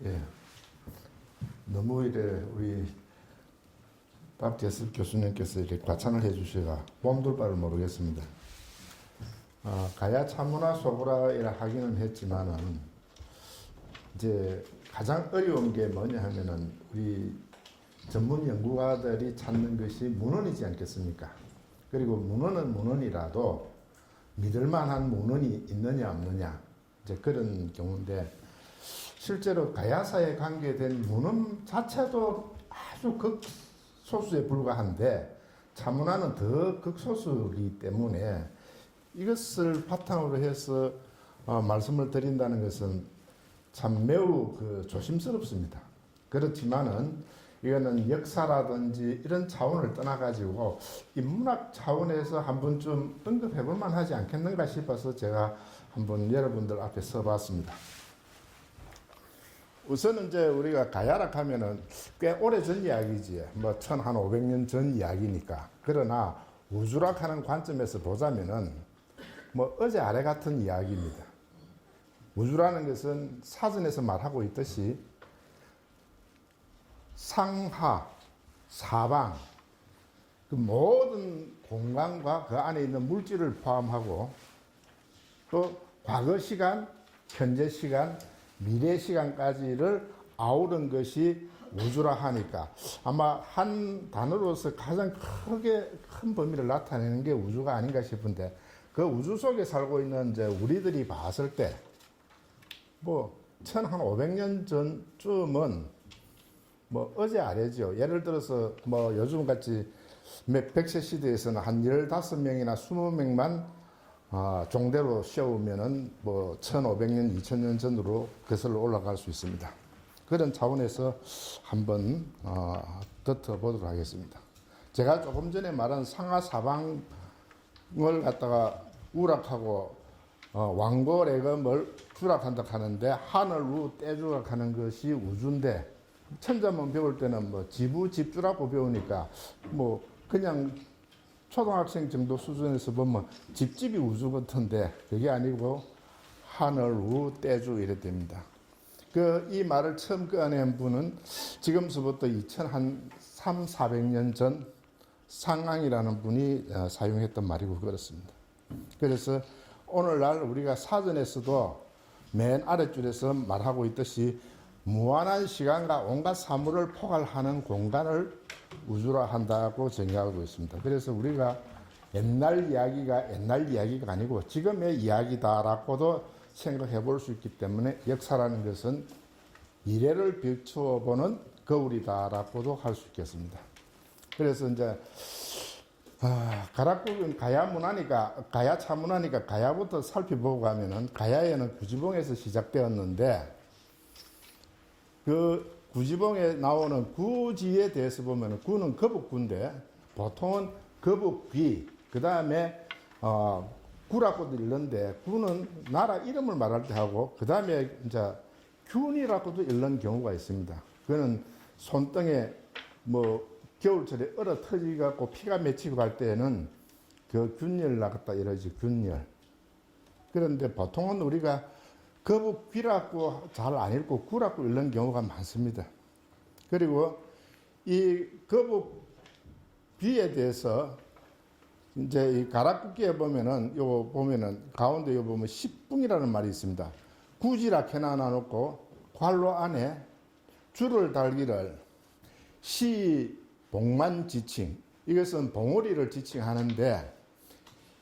예. 너무 이래 우리 박재섭 교수님께서 이렇게 과찬을 해주셔가 몸둘 바를 모르겠습니다. 가야 차문화 소구라이라 하기는 했지만은 이제 가장 어려운 게 뭐냐 하면은 우리 전문 연구가들이 찾는 것이 문헌이지 않겠습니까? 그리고 문헌은 문헌이라도 믿을만한 문헌이 있느냐 없느냐 이제 그런 경우인데 실제로 가야사에 관계된 문헌 자체도 아주 극소수에 불과한데 차문화는 더 극소수이기 때문에 이것을 바탕으로 해서 말씀을 드린다는 것은 참 매우 조심스럽습니다. 그렇지만은 이거는 역사라든지 이런 차원을 떠나가지고 인문학 차원에서 한 번쯤 언급해 볼 만하지 않겠는가 싶어서 제가 한번 여러분들 앞에 써봤습니다. 우선은 이제 우리가 가야락 하면은 꽤 오래 전 이야기지. 뭐 1500년 전 이야기니까. 그러나 우주락 하는 관점에서 보자면은 뭐 어제 아래 같은 이야기입니다. 우주라는 것은 사전에서 말하고 있듯이 상하, 사방, 그 모든 공간과 그 안에 있는 물질을 포함하고 또 과거 시간, 현재 시간, 미래 시간까지를 아우른 것이 우주라 하니까 아마 한 단어로서 가장 큰 범위를 나타내는 게 우주가 아닌가 싶은데 그 우주 속에 살고 있는 이제 우리들이 봤을 때 뭐 1500년 전쯤은 뭐 어제 아래죠. 예를 들어서 뭐 요즘 같이 백세 시대에서는 한 15명이나 20명만 종대로 세우면은 뭐 1500년, 2000년 전으로 거슬러 올라갈 수 있습니다. 그런 차원에서 한번 덧보도록 하겠습니다. 제가 조금 전에 말한 상하 사방을 갖다가 우락하고 왕고래검을 주락한다 하는데 하늘로 떼주락하는 것이 우주인데 천자문 배울 때는 뭐 지부 집주라고 배우니까 뭐 그냥 초등학생 정도 수준에서 보면 집집이 우주 같은데 그게 아니고 하늘 우 떼주 이래 됩니다. 이 말을 처음 꺼낸 분은 지금서부터 2300~400년 전 상앙이라는 분이 사용했던 말이고 그렇습니다. 그래서 오늘날 우리가 사전에서도 맨 아랫줄에서 말하고 있듯이 무한한 시간과 온갖 사물을 포괄하는 공간을 우주라 한다고 정의하고 있습니다. 그래서 우리가 옛날 이야기가 아니고 지금의 이야기다라고도 생각해 볼 수 있기 때문에 역사라는 것은 미래를 비추어 보는 거울이다라고도 할 수 있겠습니다. 그래서 이제 가락국은 가야 문화니까 가야 차문화니까 가야부터 살펴보고 가면은 가야에는 구지봉에서 시작되었는데 그 구지봉에 나오는 구지에 대해서 보면 구는 거북구인데 보통은 거북귀 그 다음에 구라고도 읽는데 구는 나라 이름을 말할 때 하고 그 다음에 이제 균이라고도 읽는 경우가 있습니다. 그는 손등에 뭐 겨울철에 얼어 터지갖고 피가 맺히고 갈 때에는 그 균열 나갔다 이러지 균열. 그런데 보통은 우리가 거북귀라고 잘 안 읽고 구라고 읽는 경우가 많습니다. 그리고 이 거북귀에 대해서 이제 이 가락국기에 보면은 요거 보면은 가운데 요 보면 십붕이라는 말이 있습니다. 구지라 해놔 놓고 괄호 안에 줄을 달기를 시봉만 지칭 이것은 봉우리를 지칭하는데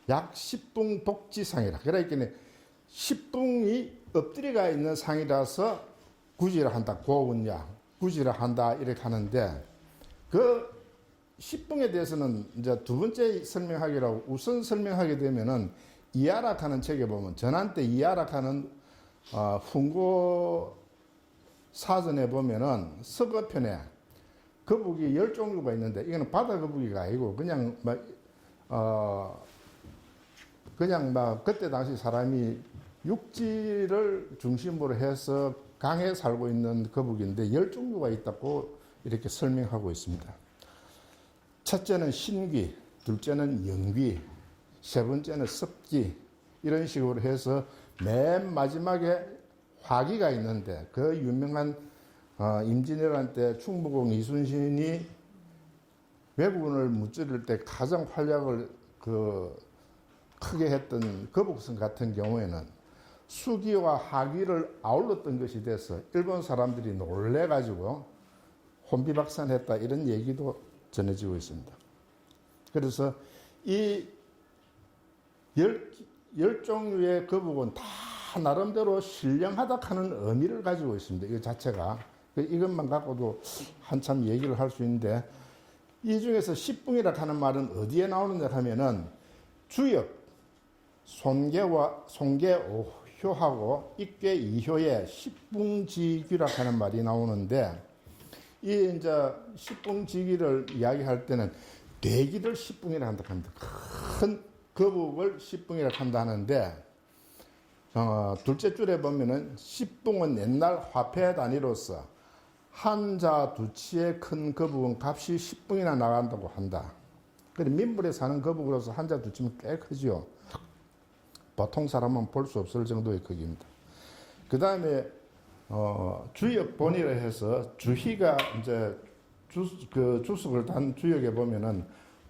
약 10붕 복지상이라 그러니까 10붕이 엎드려가 있는 상이라서 구지라 한다 고운야 구지라 한다 이렇게 하는데 그 10붕에 대해서는 이제 두 번째 설명하기라고 우선 설명하게 되면은 이하락하는 책에 보면 전한 때 이하락하는 훈고 사전에 보면은 서거편에 거북이 10종류가 있는데 이거는 바다 거북이가 아니고 그냥 막 그때 당시 사람이 육지를 중심으로 해서 강에 살고 있는 거북이인데 10종류가 있다고 이렇게 설명하고 있습니다. 첫째는 신귀, 둘째는 영귀, 세 번째는 습귀 이런 식으로 해서 맨 마지막에 화기가 있는데 그 유명한 임진왜란 때 충무공 이순신이 왜군을 무찌를 때 가장 활약을 크게 했던 거북선 같은 경우에는 수기와 하기를 아울렀던 것이 돼서 일본 사람들이 놀래가지고 혼비박산했다 이런 얘기도 전해지고 있습니다. 그래서 이 열 종류의 거북은 다 나름대로 신령하다 하는 의미를 가지고 있습니다. 이 자체가. 이것만 갖고도 한참 얘기를 할 수 있는데 이 중에서 십붕이라 하는 말은 어디에 나오느냐 하면은 주역, 손계오효하고 입계 이효에 십붕지귀라 하는 말이 나오는데 이 이제 십붕지귀를 이야기할 때는 대기를 십붕이라 한다 합니다. 큰 거북을 십붕이라 한다 하는데 둘째 줄에 보면은 십붕은 옛날 화폐 단위로서 한자 두치의 큰 거북은 값이 십붕이나 나간다고 한다. 그래 민물에 사는 거북으로서 한자 두치면 꽤 크죠. 보통 사람은 볼 수 없을 정도의 크기입니다. 그 다음에 주역본이라 해서 주희가 이제 주석을 단 주역에 보면은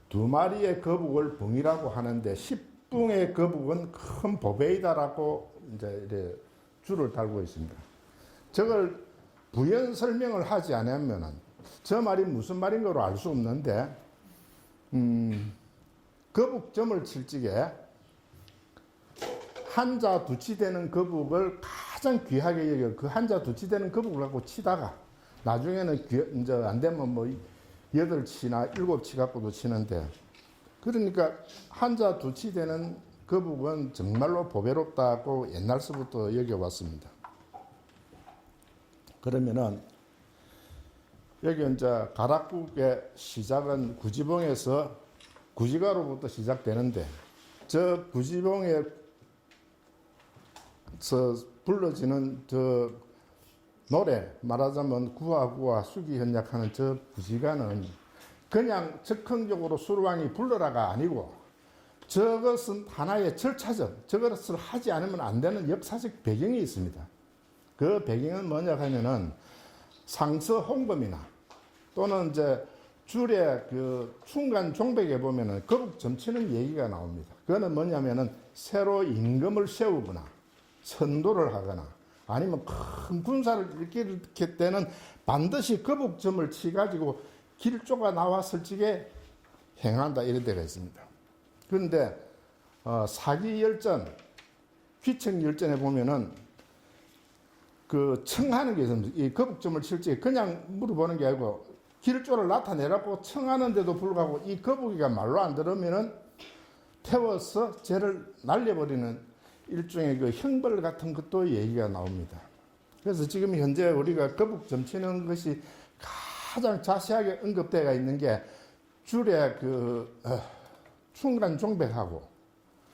두 마리의 거북을 붕이라고 하는데 십붕의 거북은 큰 보배이다라고 이제 이렇게 줄을 달고 있습니다. 저걸 부연 설명을 하지 않으면은 저 말이 무슨 말인가로 알 수 없는데 거북점을 칠 적에 한자 두치되는 거북을 가장 귀하게 여겨 그 한자 두치되는 거북을 갖고 치다가 나중에는 이제 안 되면 뭐 8치나 7치 갖고도 치는데 그러니까 한자 두치되는 거북은 정말로 보배롭다고 옛날서부터 여겨왔습니다. 그러면은 여기 이제 가락국의 시작은 구지봉에서 구지가로부터 시작되는데 저 구지봉에서 불러지는 저 노래 말하자면 구하구하 수기현약하는 저 구지가는 그냥 즉흥적으로 수루왕이 불러라가 아니고 저것은 하나의 절차적 저것을 하지 않으면 안 되는 역사적 배경이 있습니다. 그 배경은 뭐냐 하면은 상서 홍범이나 또는 이제 줄의 그 충간 종백에 보면은 거북 점치는 얘기가 나옵니다. 그거는 뭐냐면은 새로 임금을 세우거나 선도를 하거나 아니면 큰 군사를 일으킬 때는 반드시 거북점을 치가지고 길조가 나왔을 적에 행한다 이런 데가 있습니다. 그런데 사기열전, 귀책열전에 보면은 그 청하는 게 있습니다. 이 거북점을 칠 적에 그냥 물어보는 게 아니고 길조를 나타내라고 청하는데도 불구하고 이 거북이가 말로 안 들으면은 태워서 쟤를 날려버리는 일종의 그 형벌 같은 것도 얘기가 나옵니다. 그래서 지금 현재 우리가 거북점 치는 것이 가장 자세하게 언급되어 있는 게 줄의 그 충간 종백하고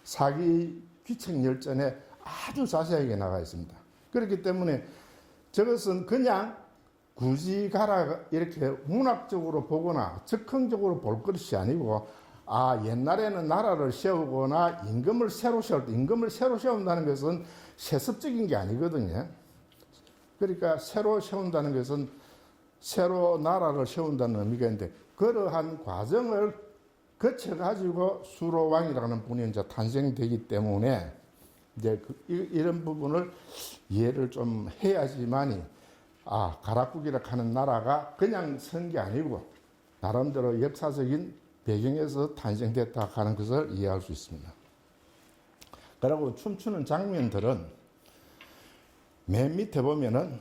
사기 귀책열전에 아주 자세하게 나가 있습니다. 그렇기 때문에 저것은 그냥 굳이 가라 이렇게 문학적으로 보거나 즉흥적으로 볼 것이 아니고 옛날에는 나라를 세우거나 임금을 새로 세울 때 임금을 새로 세운다는 것은 세습적인 게 아니거든요. 그러니까 새로 세운다는 것은 새로 나라를 세운다는 의미가 있는데 그러한 과정을 거쳐가지고 수로왕이라는 분이 이제 탄생되기 때문에 이제 이런 부분을 이해를 좀 해야지만이 가락국이라 하는 나라가 그냥 선 게 아니고 나름대로 역사적인 배경에서 탄생됐다 하는 것을 이해할 수 있습니다. 그리고 춤추는 장면들은 맨 밑에 보면은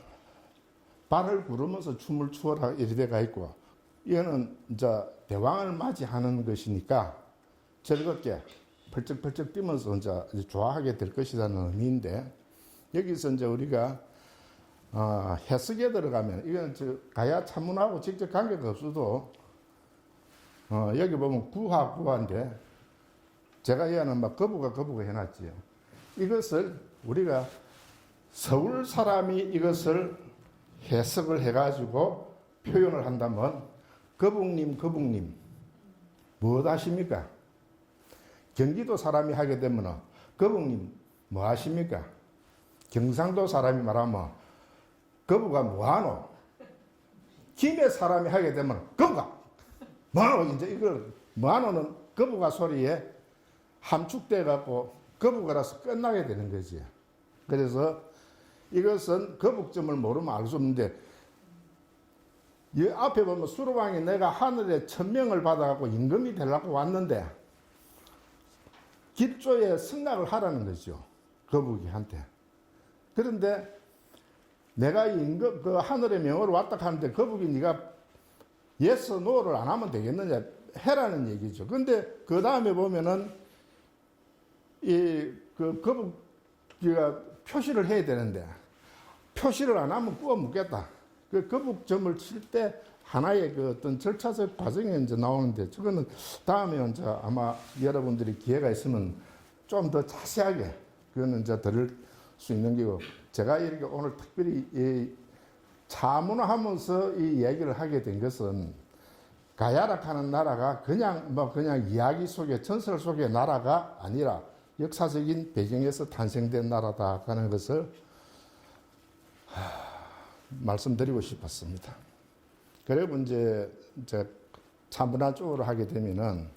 발을 구르면서 춤을 추어라 이렇게 되어 있고 이거는 이제 대왕을 맞이하는 것이니까 즐겁게 펄쩍펄쩍 뛰면서 이제 좋아하게 될 것이라는 의미인데 여기서 이제 우리가 해석에 들어가면 이건 가야 참문하고 직접 관계가 없어도 여기 보면 구하인데 제가 이해하는 막 거부가 해놨지요. 이것을 우리가 서울 사람이 이것을 해석을 해가지고 표현을 한다면 거북님 무엇 하십니까? 경기도 사람이 하게 되면 거북님 뭐 하십니까? 경상도 사람이 말하면 거부가 뭐하노? 김해 사람이 하게 되면 거부가 뭐하노 이제 이걸 뭐하노는 거부가 소리에 함축돼 갖고 거부가라서 끝나게 되는 거지. 그래서 이것은 거북점을 모르면 알 수 없는데 이 앞에 보면 수로왕이 내가 하늘에 천명을 받아갖고 임금이 되려고 왔는데 길조에 승낙을 하라는 거죠. 거북이한테. 그런데 내가 임금 그 하늘의 명으로 왔다 하는데 거북이 네가 yes, no를 안 하면 되겠느냐 해라는 얘기죠. 근데 그 다음에 보면은 이 그 거북이가 표시를 해야 되는데 표시를 안 하면 구워 먹겠다. 그 거북점을 칠 때 하나의 그 어떤 절차적 과정이 이제 나오는데 저거는 다음에 이제 아마 여러분들이 기회가 있으면 좀 더 자세하게 그거는 이제 들을 수 있는 게고 제가 이렇게 오늘 특별히 이 차문화하면서 이 얘기를 하게 된 것은 가야락 하는 나라가 그냥 그냥 이야기 속에 전설 속의 나라가 아니라 역사적인 배경에서 탄생된 나라다 하는 것을 말씀드리고 싶었습니다. 그리고 이제 차문화 쪽으로 하게 되면은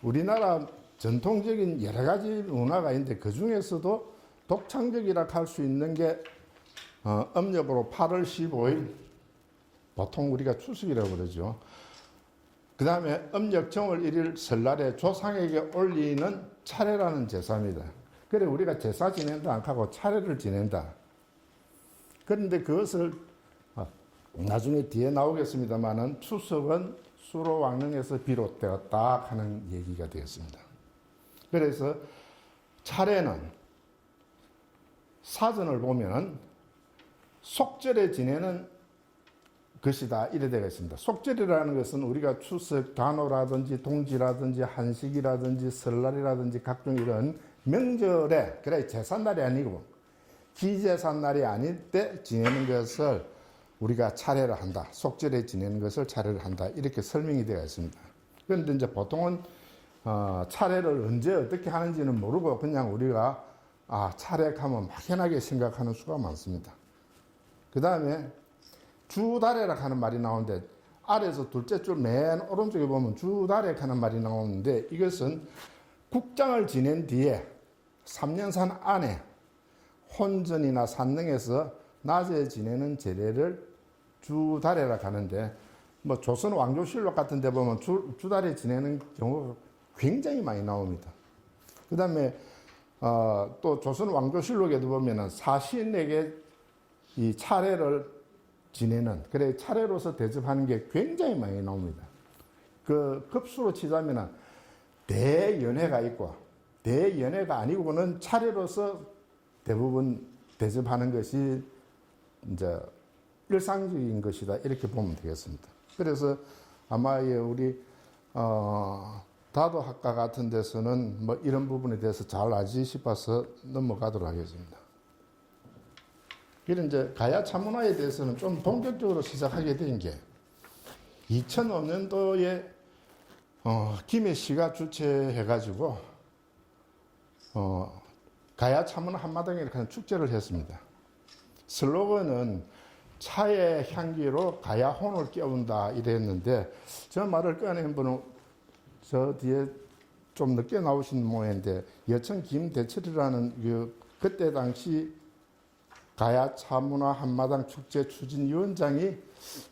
우리나라 전통적인 여러 가지 문화가 있는데 그 중에서도 독창적이라 할 수 있는 게 음력으로 8월 15일 보통 우리가 추석이라고 그러죠. 그 다음에 음력 정월 1일 설날에 조상에게 올리는 차례라는 제사입니다. 그래 우리가 제사 지낸다 안 하고 차례를 지낸다. 그런데 그것을 나중에 뒤에 나오겠습니다만은 추석은 수로왕릉에서 비롯되었다 하는 얘기가 되었습니다. 그래서 차례는 사전을 보면은 속절에 지내는 것이다 이래 되어 있습니다. 속절이라는 것은 우리가 추석, 단오라든지 동지라든지 한식이라든지 설날이라든지 각종 이런 명절에 그래 제삿날이 아니고 기제삿날이 아닐 때 지내는 것을 우리가 차례를 한다. 속절에 지내는 것을 차례를 한다. 이렇게 설명이 되어 있습니다. 그런데 이제 보통은 차례를 언제 어떻게 하는지는 모르고 그냥 우리가 차례하면 막연하게 생각하는 수가 많습니다. 그 다음에 주다래라 하는 말이 나오는데 아래에서 둘째 줄 맨 오른쪽에 보면 주다래 하는 말이 나오는데 이것은 국장을 지낸 뒤에 3년산 안에 혼전이나 산릉에서 낮에 지내는 제례를 주다래라 하는데 뭐 조선 왕조실록 같은 데 보면 주다래 지내는 경우가 굉장히 많이 나옵니다. 그 다음에 또 조선 왕조실록에도 보면은 사신에게 이 차례를 지내는 그래 차례로서 대접하는 게 굉장히 많이 나옵니다. 그 급수로 치자면은 대연회가 있고 대연회가 아니고는 차례로서 대부분 대접하는 것이 이제 일상적인 것이다 이렇게 보면 되겠습니다. 그래서 아마 우리 다도학과 같은 데서는 뭐 이런 부분에 대해서 잘 알지 싶어서 넘어가도록 하겠습니다. 이런 이제 가야 차문화에 대해서는 좀 본격적으로 시작하게 된 게 2005년도에 김해 씨가 주최해가지고 가야 차문화 한마당에 이렇게 축제를 했습니다. 슬로건은 차의 향기로 가야 혼을 깨운다 이랬는데 저 말을 꺼낸 분은 저 뒤에 좀 늦게 나오신 모양인데 여천 김대철이라는 그때 당시 가야 차문화 한마당 축제 추진위원장이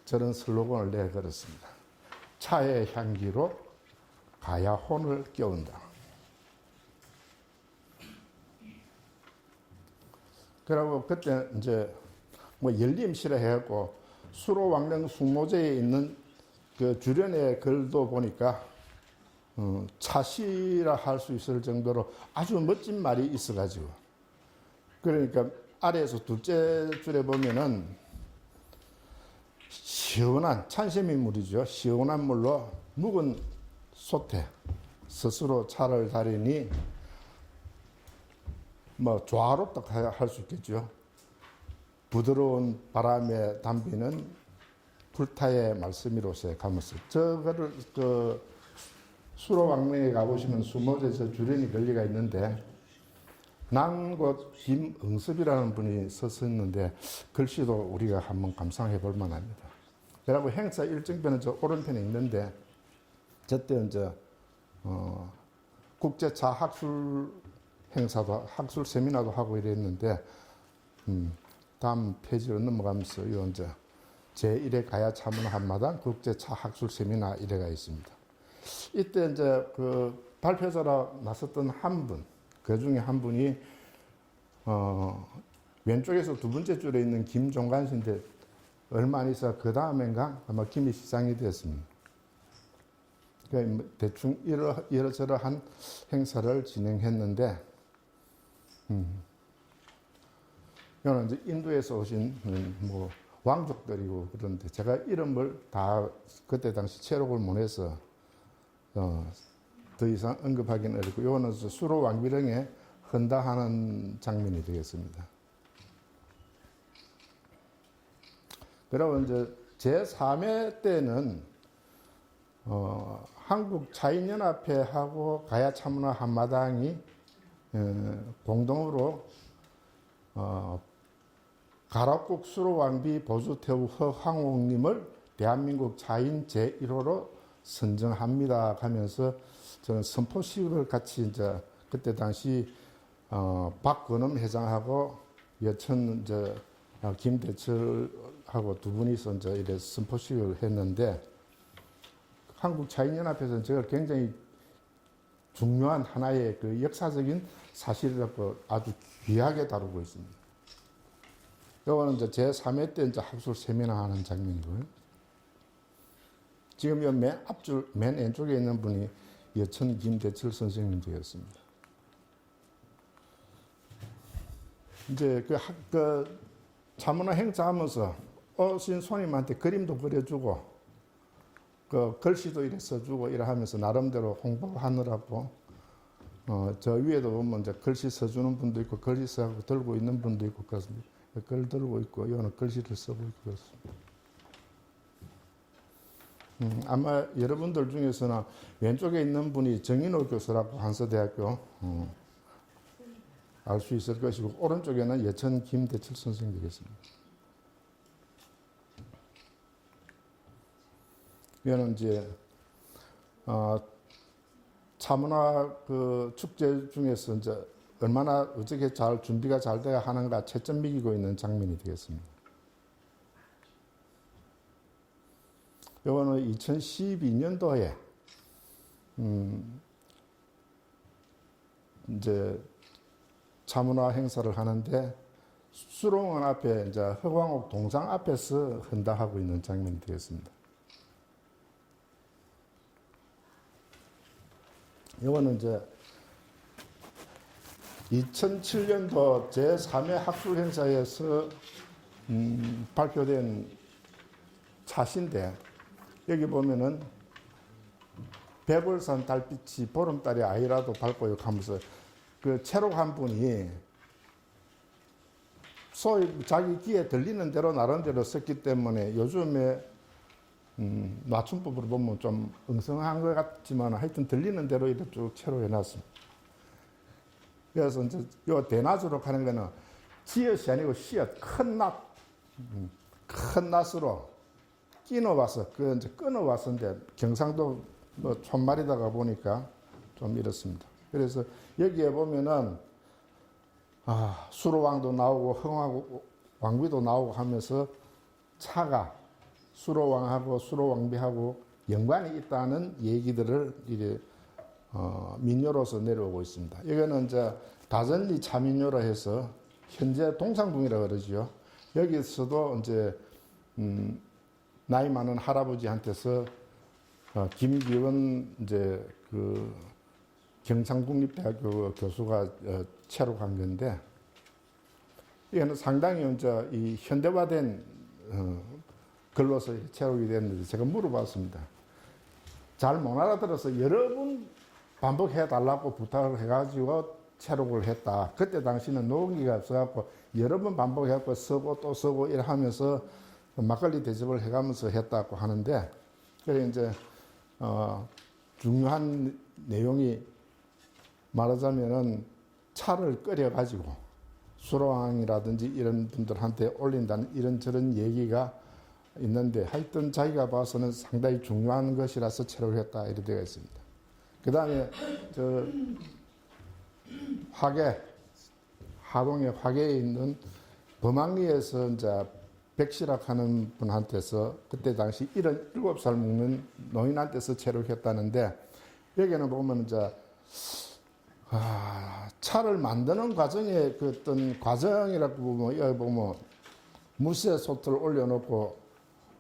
저런 슬로건을 내걸었습니다. 차의 향기로 가야 혼을 깨운다. 그리고 그때 이제 뭐 열림시라 해갖고 수로왕릉 숭모제에 있는 그 주련의 글도 보니까 차시라 할 수 있을 정도로 아주 멋진 말이 있어가지고 그러니까 아래에서 둘째 줄에 보면은 시원한 찬세미물이죠. 시원한 물로 묵은 솥에 스스로 차를 다리니 뭐 조화롭다 할 수 있겠죠. 부드러운 바람에 담비는 불타의 말씀이로서 가면서 저거를 수로왕릉에 가보시면 수모제 저 주련이 걸리가 있는데 난곳 김응섭이라는 분이 썼었는데 글씨도 우리가 한번 감상해 볼 만합니다. 그리고 행사 일정표는 저 오른편에 있는데 저때 이제 국제차 학술 행사도 학술 세미나도 하고 이랬는데 다음 페이지로 넘어가면서 이 이제 제1회 가야 차문화 한마당 국제차 학술 세미나 이래가 있습니다. 이때 이제 그 발표자로 나섰던 한 분, 그 중에 한 분이 왼쪽에서 두 번째 줄에 있는 김종관 씨인데 얼마 안 있어 그 다음엔가 아마 김이 시장이 되었습니다. 그러니까 대충 이러저러한 행사를 진행했는데 이거는 이제 인도에서 오신 뭐 왕족들이고 그런데 제가 이름을 다 그때 당시 체록을 못 해서 더 이상 언급하기는 어렵고 이거는 수로 왕비령에 헌다하는 장면이 되겠습니다. 그리고 이제 제3회 때는 한국 자인연합회하고 가야 차문화 한마당이 공동으로 가락국 수로왕비 보수태우 허황옥님을 대한민국 자인 제1호로 선정합니다 하면서 저는 선포식을 같이 이제 그때 당시 박건엄 회장하고 여천 이제 김대철하고 두 분이서 이제 이래 선포식을 했는데 한국 자인연합회에서는 제가 굉장히 중요한 하나의 그 역사적인 사실이라고 아주 귀하게 다루고 있습니다. 이거는 이제 제3회 때 이제 학술 세미나 하는 장면이고요. 지금 이 맨 앞줄, 맨 왼쪽에 있는 분이 여천 김대철 선생님 되었습니다. 이제 그 차문화 행사하면서 오신 손님한테 그림도 그려주고 그 글씨도 이래 써주고 이래 하면서 나름대로 홍보하느라고 저 위에도 보면 이제 글씨 써주는 분도 있고 글씨 써고 들고 있는 분도 있고 그렇습니다. 글 들고 있고 이거는 글씨를 쓰고 있고 그렇습니다. 아마 여러분들 중에서는 왼쪽에 있는 분이 정인호 교수라고 한서대학교 알 수 있을 것이고 오른쪽에는 여천 김대철 선생님 되겠습니다. 이거는 이제 차문화 그 축제 중에서 이제 얼마나 어떻게 잘 준비가 잘 돼야 하는가 채점 매기고 있는 장면이 되겠습니다. 이거는 2012년도에 이제 차문화 행사를 하는데 수롱원 앞에 이제 허광옥 동상 앞에서 헌다하고 있는 장면이 되겠습니다. 이거는 이제 2007년도 제3회 학술 행사에서 발표된 차시인데 여기 보면은 백월산 달빛이 보름달의 아이라도 밝고요 하면서 그 체록 한 분이 소위 자기 귀에 들리는 대로 나름대로 썼기 때문에 요즘에 맞춤법으로 보면 좀 엉성한 것 같지만 하여튼 들리는 대로 이렇게 쭉 체록해 놨습니다. 그래서 이제 요 대낮으로 가는 거는 지읒이 아니고 씨앗 큰 낫으로 끼워와서 그 이제 끊어왔었는데 경상도 뭐 촌말이다가 보니까 좀 이렇습니다. 그래서 여기에 보면은 수로왕도 나오고 흥하고 왕비도 나오고 하면서 차가 수로왕하고 수로왕비하고 연관이 있다는 얘기들을 이제 민요로서 내려오고 있습니다. 이거는 이제 다전리 차민요라 해서 현재 동상궁이라고 그러죠. 여기서도 이제 나이 많은 할아버지한테서 김기원 이제 그 경상국립대학교 교수가 체록한 건데 이거는 상당히 이제 이 현대화된 글로서 체록이 됐는데 제가 물어봤습니다. 잘 못 알아들어서 여러 번 반복해 달라고 부탁을 해가지고 체록을 했다. 그때 당시는 녹음기가 없어갖고 여러 번 반복해갖고 쓰고 또 쓰고 이래 하면서 막걸리 대접을 해가면서 했다고 하는데 그래 이제 중요한 내용이 말하자면은 차를 끓여가지고 수로왕이라든지 이런 분들한테 올린다는 이런저런 얘기가 있는데 하여튼 자기가 봐서는 상당히 중요한 것이라서 체록을 했다 이렇게 되어 있습니다. 그 다음에 저 화계, 하동의 화계에 있는 범항리에서 이제 백실학하는 분한테서 그때 당시 77살 먹는 노인한테서 체록을 했다는데 여기는 보면 이제 차를 만드는 과정의 그 어떤 과정이라고 보면 여기 보면 무쇠 솥을 올려놓고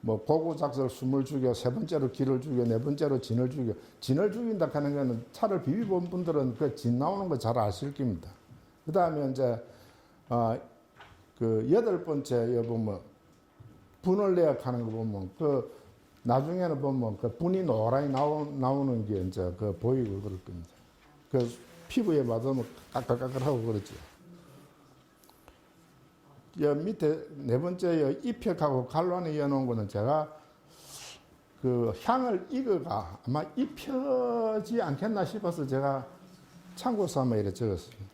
뭐 고구작설 숨을 죽여 세 번째로 기를 죽여 네 번째로 진을 죽여 진을 죽인다 하는 거는 차를 비벼본 분들은 그 진 나오는 거 잘 아실 겁니다. 그 다음에 이제 그 여덟 번째 여기 보면 분을 내야 하는 거 보면 그 나중에는 보면 그 분이 노랗게 나오는 게 이제 그 보이고 그럴 겁니다. 그 피부에 맞으면 까끌까끌하고 그러죠. 여 밑에 네 번째 입혀하고 갈로 안에 이어놓은 거는 제가 그 향을 익어가 아마 입혀지 않겠나 싶어서 제가 참고 삼아 이렇게 적었습니다.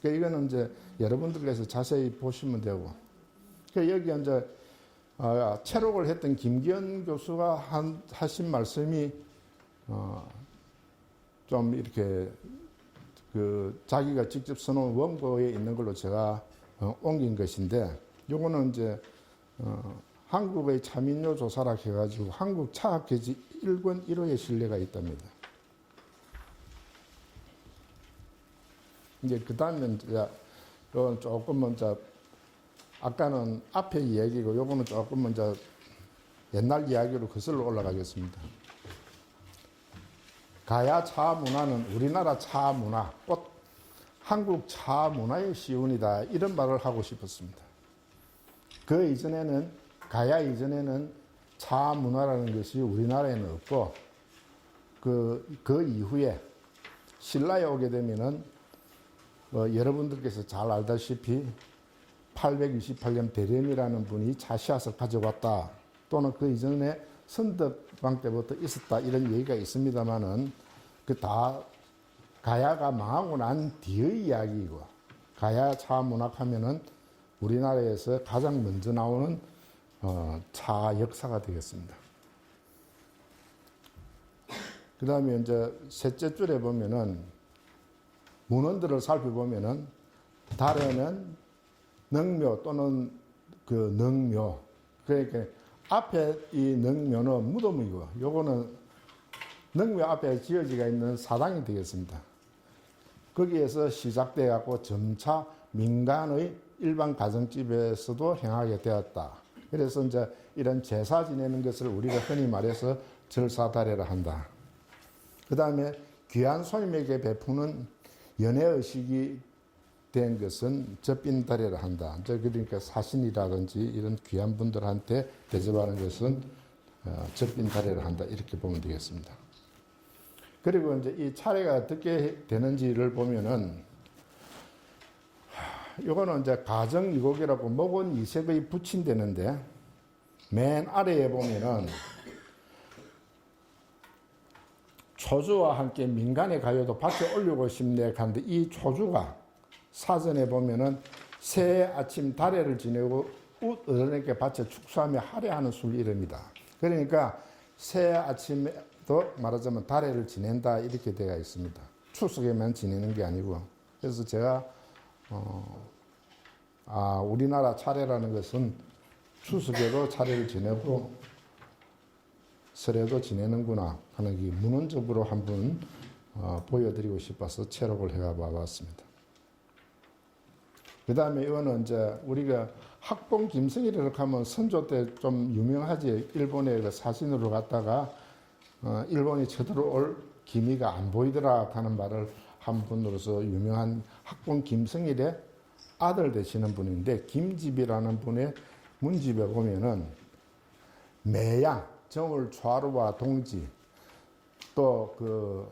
그러니까 이거는 이제 여러분들께서 자세히 보시면 되고. 그러니까 여기 이제 체록을 했던 김기현 교수가 하신 말씀이 좀 이렇게 그 자기가 직접 써놓은 원고에 있는 걸로 제가 옮긴 것인데 요거는 이제 한국의 차민요 조사라 해가지고 한국 차학계지 1권 1호에 실려가 있답니다. 이제 그 다음에 이제 요건 조금 먼저 아까는 앞에 이야기고 요거는 조금 먼저 옛날 이야기로 거슬러 올라가겠습니다. 가야 차 문화는 우리나라 차 문화, 곧 한국 차 문화의 시운이다 이런 말을 하고 싶었습니다. 그 이전에는 가야 이전에는 차 문화라는 것이 우리나라에는 없고 그 이후에 신라에 오게 되면은 여러분들께서 잘 알다시피 828년 대рем이라는 분이 차씨앗을 가져왔다 또는 그 이전에 선덕왕 때부터 있었다 이런 얘기가 있습니다만은 그 다 가야가 망하고 난 뒤의 이야기이고 가야 차 문학하면은 우리나라에서 가장 먼저 나오는 차 역사가 되겠습니다. 그 다음에 이제 셋째 줄에 보면은 문헌들을 살펴보면은 달에는 능묘 또는 그 능묘 그러니까 앞에 이 능묘는 무덤이고 요거는 능묘 앞에 지어지가 있는 사당이 되겠습니다. 거기에서 시작돼 갖고 점차 민간의 일반 가정집에서도 행하게 되었다. 그래서 이제 이런 제사 지내는 것을 우리가 흔히 말해서 절사다례라 한다. 그 다음에 귀한 손님에게 베푸는 연회의식이 된 것은 접빈다례라 한다. 그러니까 사신이라든지 이런 귀한 분들한테 대접하는 것은 접빈다례라 한다. 이렇게 보면 되겠습니다. 그리고 이제 이 차례가 어떻게 되는지를 보면은 이거는 이제 가정이곡이라고 목원 이색의 붙인되는데 맨 아래에 보면은 초주와 함께 민간의 가요도 밭에 올리고 싶네 하는데 이 초주가 사전에 보면은 새해 아침 달해를 지내고 웃 어른에게 밭에 축사하며 할애하는 술 이름이다. 그러니까 새해 아침에도 말하자면 달해를 지낸다 이렇게 되어 있습니다. 추석에만 지내는 게 아니고. 그래서 제가 우리나라 차례라는 것은 추석에도 차례를 지내고 설에도 지내는구나 하는 게 문헌적으로 한번 보여드리고 싶어서 체록을 해가 봐봤습니다. 그 다음에 이거는 이제 우리가 학봉 김승일이라고 하면 선조 때 좀 유명하지. 일본에 그 사신으로 갔다가 일본이 쳐들어올 기미가 안 보이더라 하는 말을 한 분으로서 유명한 학봉 김승일의 아들 되시는 분인데 김집이라는 분의 문집에 보면은 매양, 정월, 좌루와 동지 또 그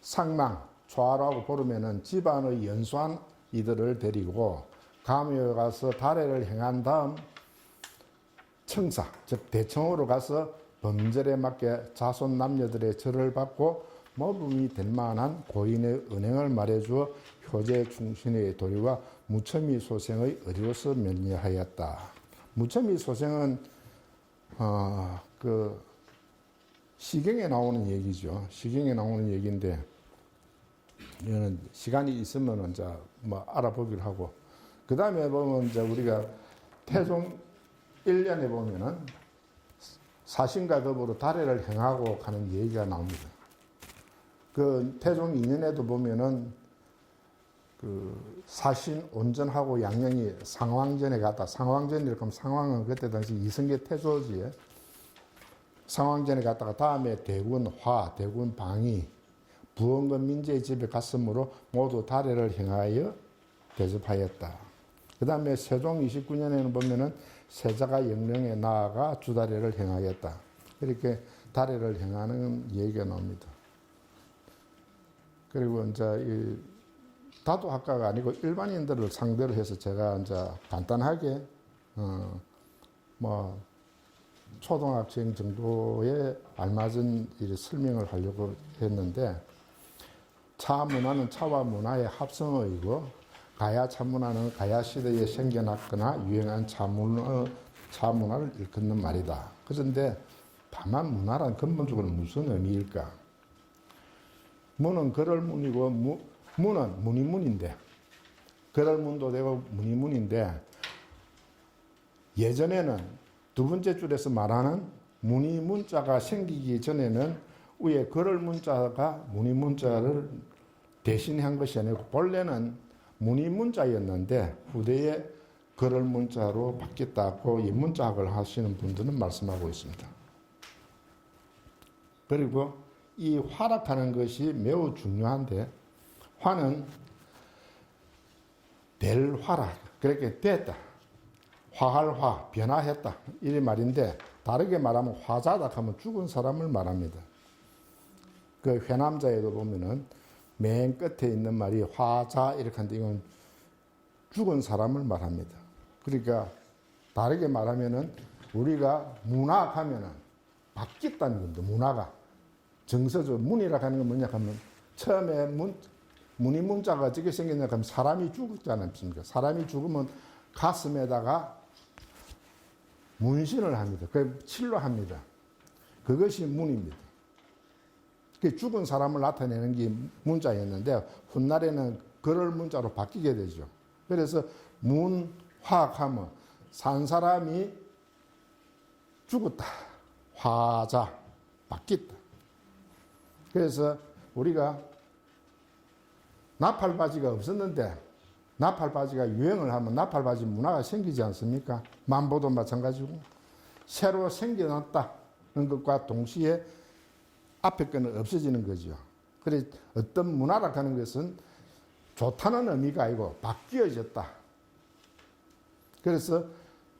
상망, 좌루하고 보르면은 집안의 연수한 이들을 데리고 감에 가서 달해를 행한 다음 청사, 즉 대청으로 가서 범절에 맞게 자손 남녀들의 절을 받고 모범이 될 만한 고인의 은행을 말해주어 효제 충신의 도리와 무첨이 소생의 의리로서 면례하였다. 무첨이 소생은 그 시경에 나오는 얘기죠. 시경에 나오는 얘기인데 이거는 시간이 있으면 이제 뭐 알아보기로 하고, 그 다음에 보면 이제 우리가 태종 1년에 보면은 사신과 더불어 달해를 행하고 가는 얘기가 나옵니다. 그 태종 2년에도 보면은 그 사신 온전하고 양령이 상왕전에 갔다. 상왕전이라고 하면 상왕은 그때 당시 이성계 태조지에 상왕전에 갔다가 다음에 대군 화, 대군 방이 부원건 민재의 집에 갔으므로 모두 달해를 행하여 대접하였다. 그 다음에 세종 29년에는 보면은 세자가 영령에 나아가 주달해를 행하였다. 이렇게 달해를 행하는 얘기가 나옵니다. 그리고 이제 이 다도학과가 아니고 일반인들을 상대로 해서 제가 이제 간단하게 뭐 초등학생 정도에 알맞은 설명을 하려고 했는데, 차 문화는 차와 문화의 합성어이고 가야 차문화는 가야 시대에 생겨났거나 유행한 차문화를 일컫는 말이다. 그런데 다만 문화란 근본적으로 무슨 의미일까? 문은 걸을문이고 문은 문인문인데, 걸을문도 되고 문인문인데, 예전에는 두 번째 줄에서 말하는 문이문자가 생기기 전에는 위에 걸을문자가 문이문자를 대신한 것이 아니고 본래는 문이문자였는데 후대에 걸을문자로 바뀌었다고 인문자학을 하시는 분들은 말씀하고 있습니다. 그리고 이 화락하는 것이 매우 중요한데, 화는 될 화락, 그렇게 됐다, 화할 화, 변화했다 이 말인데, 다르게 말하면 화자다 하면 죽은 사람을 말합니다. 그 회남자에도 보면은 맨 끝에 있는 말이 화자 이렇게 하는데 이건 죽은 사람을 말합니다. 그러니까 다르게 말하면은 우리가 문학하면은 바뀌었다는 겁니다. 문화가 정서적 문이라고 하는 건 뭐냐 하면 처음에 문이 문자가 어떻게 생겼냐 하면 사람이 죽지 않습니까? 사람이 죽으면 가슴에다가 문신을 합니다. 그 칠로 합니다. 그것이 문입니다. 그 죽은 사람을 나타내는 게 문자였는데 훗날에는 그럴 문자로 바뀌게 되죠. 그래서 문화하면 산 사람이 죽었다, 화자, 바뀌었다. 그래서 우리가 나팔바지가 없었는데 나팔바지가 유행을 하면 나팔바지 문화가 생기지 않습니까? 만보도 마찬가지고 새로 생겨났다는 것과 동시에 앞에 거는 없어지는 거죠. 그래서 어떤 문화라 하는 것은 좋다는 의미가 아니고 바뀌어졌다. 그래서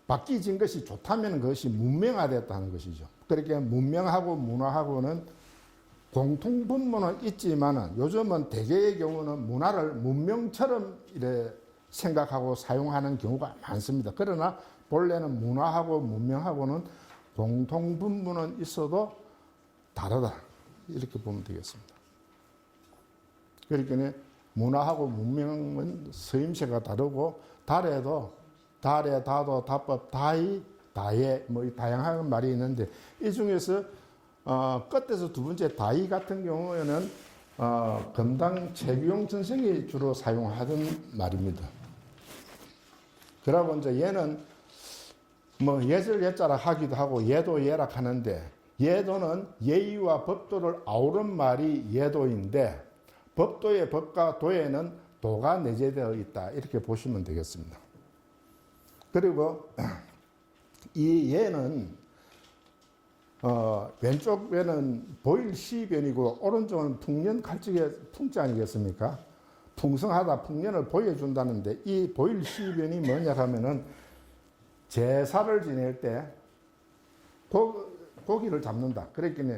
바뀌어진 것이 좋다면 그것이 문명화됐다는 것이죠. 그렇게 문명하고 문화하고는 공통분모는 있지만은 요즘은 대개의 경우는 문화를 문명처럼 이래 생각하고 사용하는 경우가 많습니다. 그러나 본래는 문화하고 문명하고는 공통분모는 있어도 다르다. 이렇게 보면 되겠습니다. 그러니까 문화하고 문명은 서임새가 다르고 달에도 달에 다도 다법 다이 다예 뭐 다양한 말이 있는데 이 중에서 끝에서 두 번째 다이 같은 경우에는 금당 최규용 선생이 주로 사용하던 말입니다. 그러고 이제 얘는 뭐 예절 예자라 하기도 하고 예도 예락 하는데 예도는 예의와 법도를 아우른 말이 예도인데 법도의 법과 도에는 도가 내재되어 있다. 이렇게 보시면 되겠습니다. 그리고 이 예는 왼쪽 예는 보일시변이고 오른쪽은 풍년 칼직의 풍자 아니겠습니까? 풍성하다, 풍년을 보여준다는데 이 보일시변이 뭐냐 하면은 제사를 지낼 때 고기를 잡는다. 그랬더니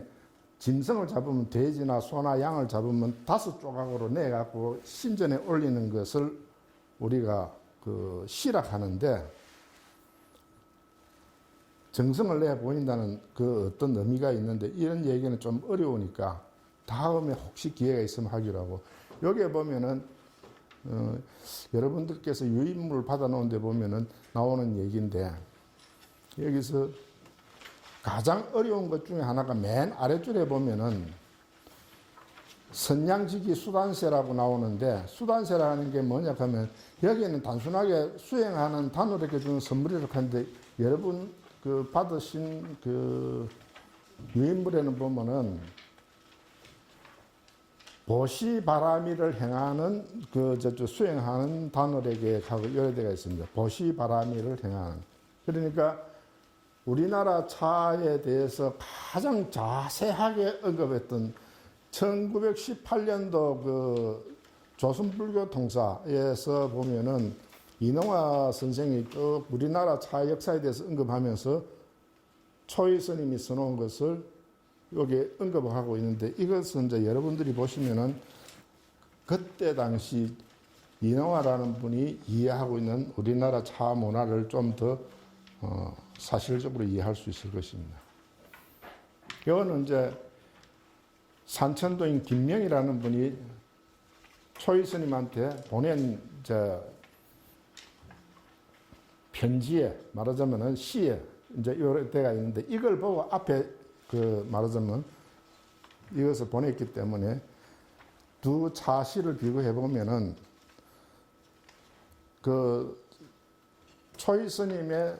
짐승을 잡으면 돼지나 소나 양을 잡으면 5조각으로 내갖고 신전에 올리는 것을 우리가 그 시락하는데 정성을 내 보인다는 그 어떤 의미가 있는데 이런 얘기는 좀 어려우니까 다음에 혹시 기회가 있으면 하기로 하고, 여기에 보면은 여러분들께서 유인물을 받아놓은 데 보면은 나오는 얘기인데, 여기서 가장 어려운 것 중에 하나가 맨 아래줄에 보면은 선량지기 수단세라고 나오는데, 수단세라는 게 뭐냐 하면 여기는 단순하게 수행하는 단원에게 주는 선물이라고 하는데, 여러분 그 받으신 그 유인물에는 보면은 보시바라미를 행하는 수행하는 단원에게 하고 여러 데가 있습니다. 보시바라미를 행하는. 그러니까 우리나라 차에 대해서 가장 자세하게 언급했던 1918년도 그 조선불교 통사에서 보면은 이능화 선생이 쭉 우리나라 차 역사에 대해서 언급하면서 초이 스님이 써놓은 것을 여기에 언급을 하고 있는데, 이것은 이제 여러분들이 보시면은 그때 당시 이능화라는 분이 이해하고 있는 우리나라 차 문화를 좀 더 사실적으로 이해할 수 있을 것입니다. 이거는 이제 산천도인 김명이라는 분이 초이 스님한테 보낸 편지에, 말하자면은 시에 이제 이런 때가 있는데, 이걸 보고 앞에 그 말하자면 이것을 보냈기 때문에 두 차시를 비교해 보면은 그 초이 스님의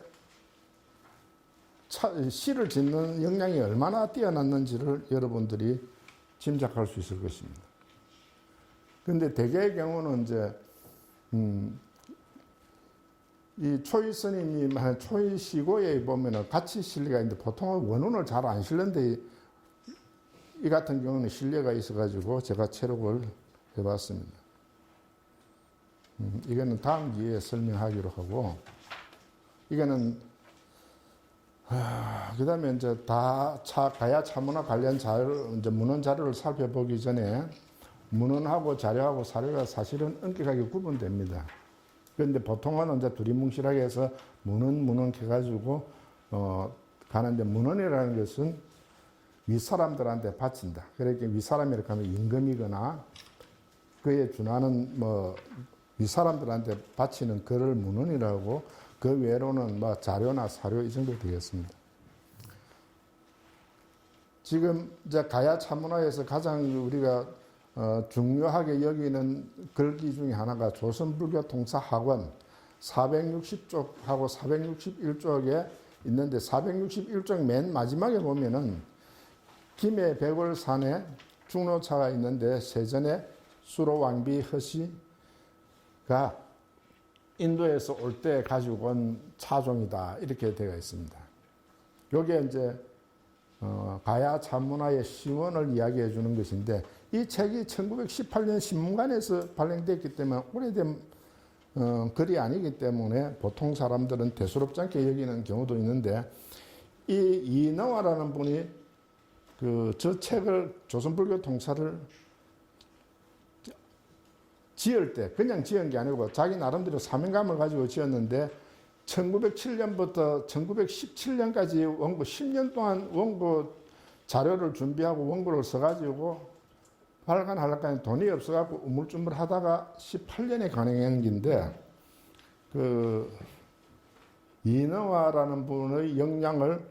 시를 짓는 역량이 얼마나 뛰어났는지를 여러분들이 짐작할 수 있을 것입니다. 그런데 대개의 경우는 이제 이 초이 스님이 초이 시고에 보면은 같이 실려가 있는데, 보통은 원운을 잘 안 실는데 이 같은 경우는 실려가 있어가지고 제가 체록을 해봤습니다. 이거는 다음 기회에 설명하기로 하고, 이거는 그 다음에 이제 가야 차문화 관련 자료, 이제 문헌 자료를 살펴보기 전에 문헌하고 자료하고 사료가 사실은 엄격하게 구분됩니다. 그런데 보통은 이제 두리뭉실하게 해서 문헌 해가지고 가는데, 문헌이라는 것은 윗사람들한테 바친다. 그러니까 윗사람이라고 하면 임금이거나 그에 준하는 윗사람들한테 바치는 글을 문헌이라고, 그 외로는 자료나 사료 이 정도 되겠습니다. 지금 이제 가야 차문화에서 가장 우리가 중요하게 여기는 글귀 중에 하나가 조선불교 통사학원 460쪽하고 461쪽에 있는데, 461쪽 맨 마지막에 보면은 김해 백월산에 중로차가 있는데, 세전에 수로왕비 허시가 인도에서 올 때 가지고 온 차종이다, 이렇게 되어 있습니다. 요게 이제 가야 차문화의 시원을 이야기해 주는 것인데, 이 책이 1918년 신문관에서 발행됐기 때문에 오래된 글이 아니기 때문에 보통 사람들은 대수롭지 않게 여기는 경우도 있는데, 이 이능화라는 분이 저 책을 조선불교 통사를 지을 때 그냥 지은 게 아니고 자기 나름대로 사명감을 가지고 지었는데, 1907년부터 1917년까지 원고 10년 동안 원고 자료를 준비하고 원고를 써가지고 발간하려니까 돈이 없어갖고 우물쭈물 하다가 18년에 간행한 긴데, 이능화라는 분의 역량을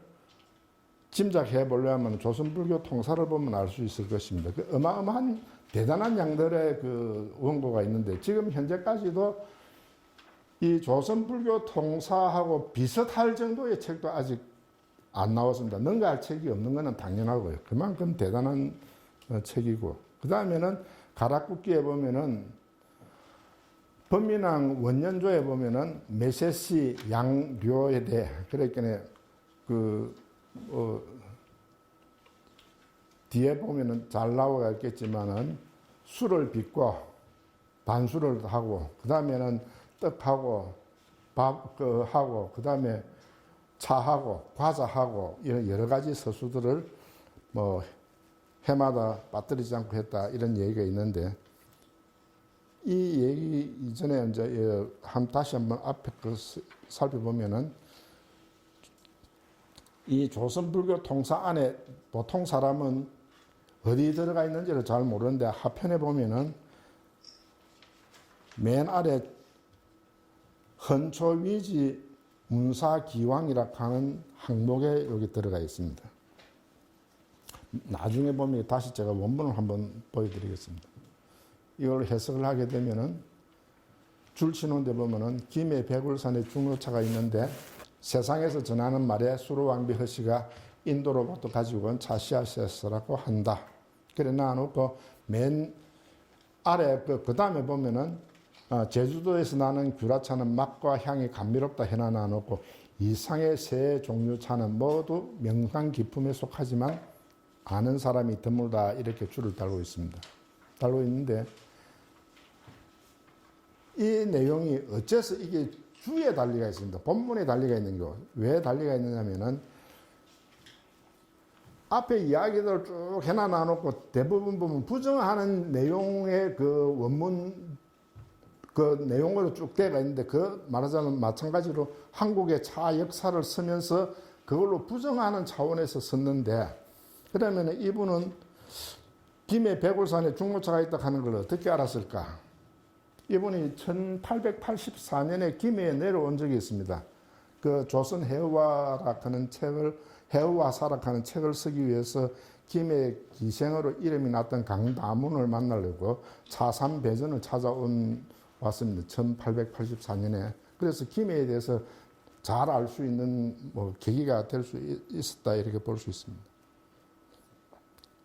짐작해 보려면 조선불교 통사를 보면 알 수 있을 것입니다. 어마어마한 대단한 양들의 원고가 있는데, 지금 현재까지도 이 조선불교 통사하고 비슷할 정도의 책도 아직 안 나왔습니다. 능가할 책이 없는 것은 당연하고요. 그만큼 대단한 책이고, 그 다음에는 가락국기에 보면은 범민왕 원년조에 보면은 메세시 양료에 대해, 그러니까 뒤에 보면은 잘 나와 있겠지만은 술을 빚고 반수를 하고, 그 다음에는 떡하고 밥하고, 그 다음에 차하고 과자하고 이런 여러 가지 서수들을 해마다 빠뜨리지 않고 했다, 이런 얘기가 있는데, 이 얘기 이전에 이제 다시 한번 앞에 살펴보면은 이 조선불교 통사 안에 보통 사람은 어디 들어가 있는지를 잘 모르는데 하편에 보면은 맨 아래 헌초위지 문사기왕이라 하는 항목에 여기 들어가 있습니다. 나중에 보면 다시 제가 원문을 한번 보여드리겠습니다. 이걸 해석을 하게 되면은 줄 치는 데 보면은 김해 백울산에 중로차가 있는데 세상에서 전하는 말에 수로왕비 허씨가 인도로부터 가지고 온 차시아세스라고 한다. 그래 놔놓고 맨 아래 그 다음에 보면은 제주도에서 나는 규라차는 맛과 향이 감미롭다 해놔놓고 이상의 세 종류 차는 모두 명상기품에 속하지만 아는 사람이 드물다 이렇게 줄을 달고 있습니다. 달고 있는데 이 내용이 어째서 이게 주에 달리가 있습니다. 본문에 달리가 있는 거. 왜 달리가 있느냐면은 앞에 이야기들을 쭉 해놔놓고 대부분 보면 부정하는 내용의 그 원문 그 내용으로 쭉 되어 있는데 그 말하자면 마찬가지로 한국의 차 역사를 쓰면서 그걸로 부정하는 차원에서 썼는데 그러면 이분은 김해 백울산에 중로차가 있다 하는 걸 어떻게 알았을까? 이분이 1884년에 김해에 내려온 적이 있습니다. 그 조선 해화라는 책을 해화사라는 책을 쓰기 위해서 김해 기생으로 이름이 났던 강다문을 만나려고 차산 배전을 왔습니다. 1884년에. 그래서 김해에 대해서 잘 알 수 있는 뭐 계기가 될 수 있었다 이렇게 볼 수 있습니다.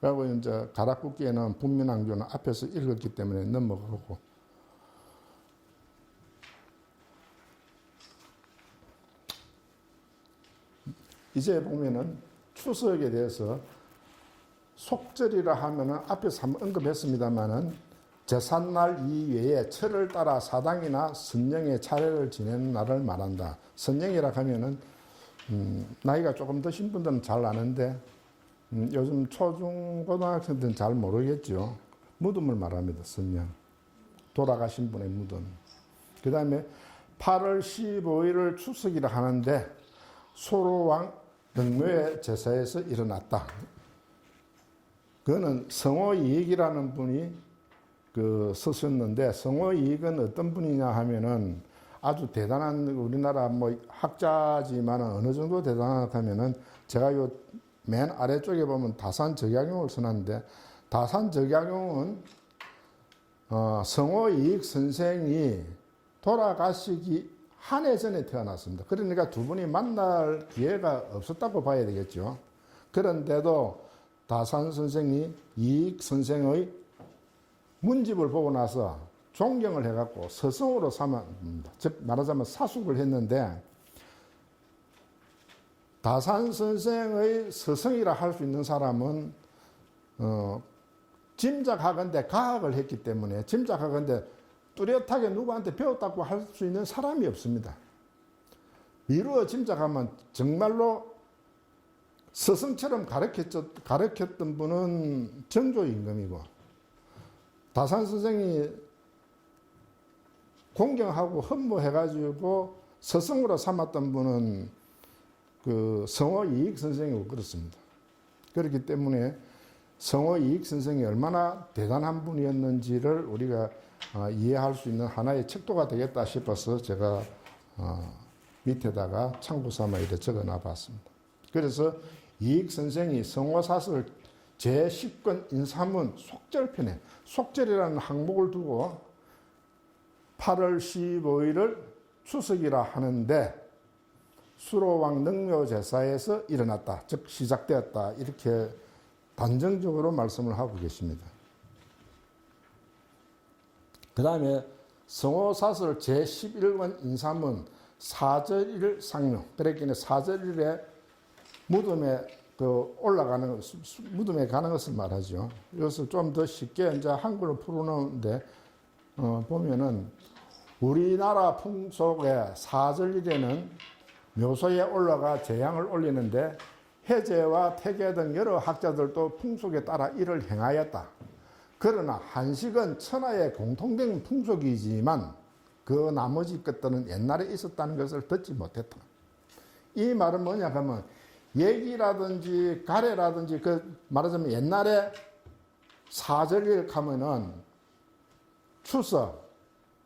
그리고 이제 가락국기에는 분민왕조는 앞에서 읽었기 때문에 넘어가고 이제 보면은 추석에 대해서 속절이라 하면은 앞에서 한번 언급했습니다만은 제삿날 이외에 철을 따라 사당이나 선령의 차례를 지내는 날을 말한다. 선령이라 하면은 나이가 조금 드신 분들은 잘 아는데 요즘 초중고등학생들은 잘 모르겠죠. 무덤을 말합니다. 선령. 돌아가신 분의 무덤. 그 다음에 8월 15일을 추석이라 하는데 소로왕 능묘의 제사에서 일어났다. 그거는 성호이익이라는 분이 쓰셨는데 성호이익은 어떤 분이냐 하면은 아주 대단한 우리나라 뭐 학자지만 어느 정도 대단하다 하면은 제가 요 맨 아래쪽에 보면 다산적약용을 써놨는데 다산적약용은 성호이익 선생이 돌아가시기 한 해 전에 태어났습니다. 그러니까 두 분이 만날 기회가 없었다고 봐야 되겠죠. 그런데도 다산 선생이 이익 선생의 문집을 보고 나서 존경을 해갖고 스승으로 삼았습니다. 즉 말하자면 사숙을 했는데 다산 선생의 스승이라 할 수 있는 사람은 짐작하건대 가학을 했기 때문에 짐작하건대 뚜렷하게 누구한테 배웠다고 할 수 있는 사람이 없습니다. 미루어 짐작하면 정말로 스승처럼 가르쳤던 분은 정조임금이고 다산 선생이 공경하고 헌무해가지고 스승으로 삼았던 분은 그 성호이익 선생이고 그렇습니다. 그렇기 때문에 성호이익 선생이 얼마나 대단한 분이었는지를 우리가 이해할 수 있는 하나의 척도가 되겠다 싶어서 제가 밑에다가 참고 삼아 이렇게 적어 놔봤습니다. 그래서 이익 선생이 성호사설 제10권 인사문 속절편에 속절이라는 항목을 두고 8월 15일을 추석이라 하는데 수로왕 능묘제사에서 일어났다. 즉 시작되었다. 이렇게 단정적으로 말씀을 하고 계십니다. 그 다음에 성호사설 제11권 인사문 사절일 상류. 그랬기에 사절일에 무덤에 올라가는 무덤에 가는 것을 말하죠. 이것을 좀 더 쉽게 이제 한글로 풀어놓는데 보면은 우리나라 풍속의 사절일에는 묘소에 올라가 제양을 올리는데 해제와 태계 등 여러 학자들도 풍속에 따라 이를 행하였다. 그러나 한식은 천하의 공통된 풍속이지만 그 나머지 것들은 옛날에 있었다는 것을 듣지 못했다. 이 말은 뭐냐 하면 얘기라든지 가래라든지 그 말하자면 옛날에 사절일 가면은 추석,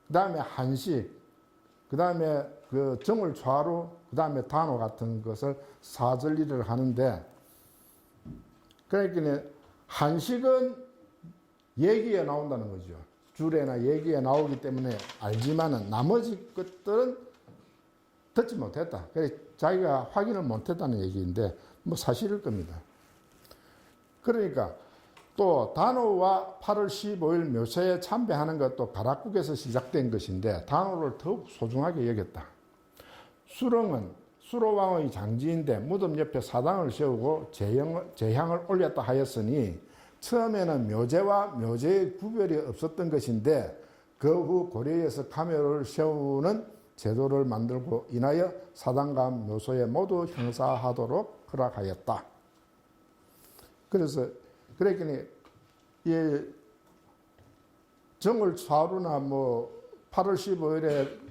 그 다음에 한식, 그 다음에 그 정월 초하루, 그 다음에 단오 같은 것을 사절일을 하는데, 그러니까 한식은 얘기에 나온다는 거죠. 줄에나 얘기에 나오기 때문에 알지만은 나머지 것들은 듣지 못했다. 그래서 자기가 확인을 못했다는 얘기인데 뭐 사실일 겁니다. 그러니까 또 단오와 8월 15일 묘소에 참배하는 것도 가락국에서 시작된 것인데 단오를 더욱 소중하게 여겼다. 수렁은 수로왕의 장지인데 무덤 옆에 사당을 세우고 제향을 올렸다 하였으니 처음에는 묘제와 묘제의 구별이 없었던 것인데 그 후 고려에서 가묘를 세우는 제도를 만들고 인하여 사당과 묘소에 모두 행사하도록 허락하였다. 그래서 그랬더니 이 정월 초하루나 뭐 8월 15일에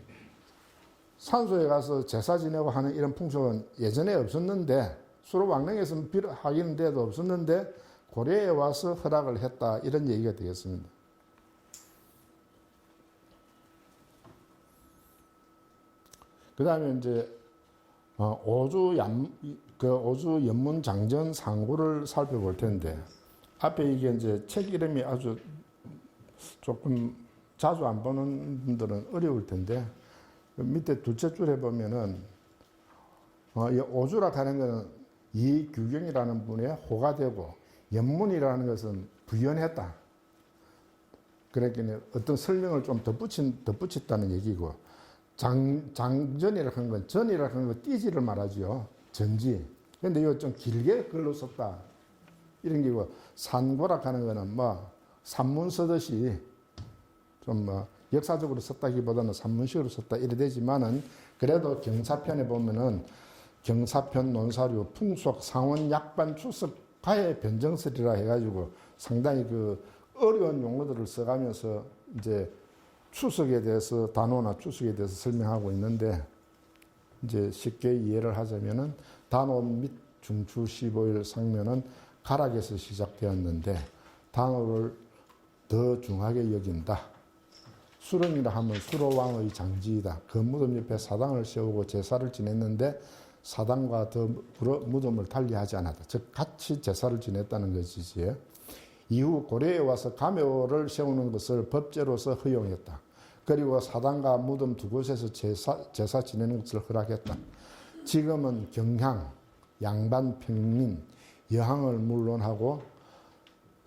산소에 가서 제사 지내고 하는 이런 풍속은 예전에 없었는데 수로 왕릉에서는 하기는 데도 없었는데 고려에 와서 허락을 했다 이런 얘기가 되겠습니다. 그 다음에 이제 오주 연문 장전 상구를 살펴볼 텐데 앞에 이게 이제 책 이름이 아주 조금 자주 안 보는 분들은 어려울 텐데 밑에 둘째 줄에 보면은 이 오주라 하는 것은 이규경이라는 분의 호가 되고 연문이라는 것은 부연했다. 그러니까 어떤 설명을 좀 덧붙였다는 얘기고 장전이라고 하는 건 전이라고 하는 건 띠지를 말하죠. 전지. 근데 이거 좀 길게 글로 썼다. 이런 게고 산고라 하는 거는 뭐 산문 쓰듯이 좀 뭐 역사적으로 썼다기보다는 산문식으로 썼다 이래 되지만은 그래도 경사편에 보면은 경사편 논사류 풍속 상원 약반 추석 가해 변정설이라 해가지고 상당히 그 어려운 용어들을 써가면서 이제 추석에 대해서 단오나 추석에 대해서 설명하고 있는데 이제 쉽게 이해를 하자면은 단오 및 중추 15일 상면은 가락에서 시작되었는데 단오를 더 중하게 여긴다. 수렁이라 하면 수로왕의 장지이다. 그 무덤 옆에 사당을 세우고 제사를 지냈는데 사당과 더불어 무덤을 달리하지 않았다. 즉 같이 제사를 지냈다는 것이지. 이후 고려에 와서 가묘를 세우는 것을 법제로서 허용했다. 그리고 사당과 무덤 두 곳에서 제사 지내는 것을 허락했다. 지금은 경향, 양반, 평민, 여항을 물론하고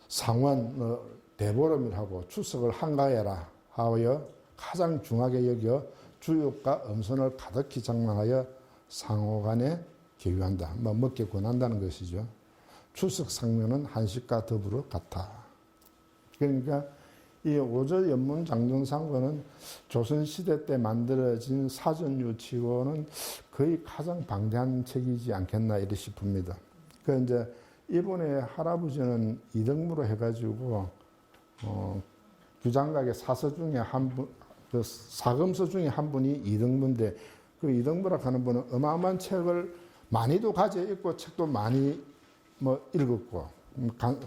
상원, 대보름이라고 추석을 한가해라 하여 가장 중하게 여겨 주육과 음선을 가득히 장만하여 상호간에 개유한다. 뭐 먹게 권한다는 것이죠. 추석 상면은 한식과 더불어 같아. 그러니까 이 오저 연문 장전상고는 조선시대 때 만들어진 사전유치고는 거의 가장 방대한 책이지 않겠나 이렇게 싶습니다. 그 이제 이번에 할아버지는 이등무로 해가지고 규장각의 사서 중에 한 분, 그 사금서 중에 한 분이 이등무인데 그 이등무라 하는 분은 어마어마한 책을 많이도 가져 있고 책도 많이 뭐 읽었고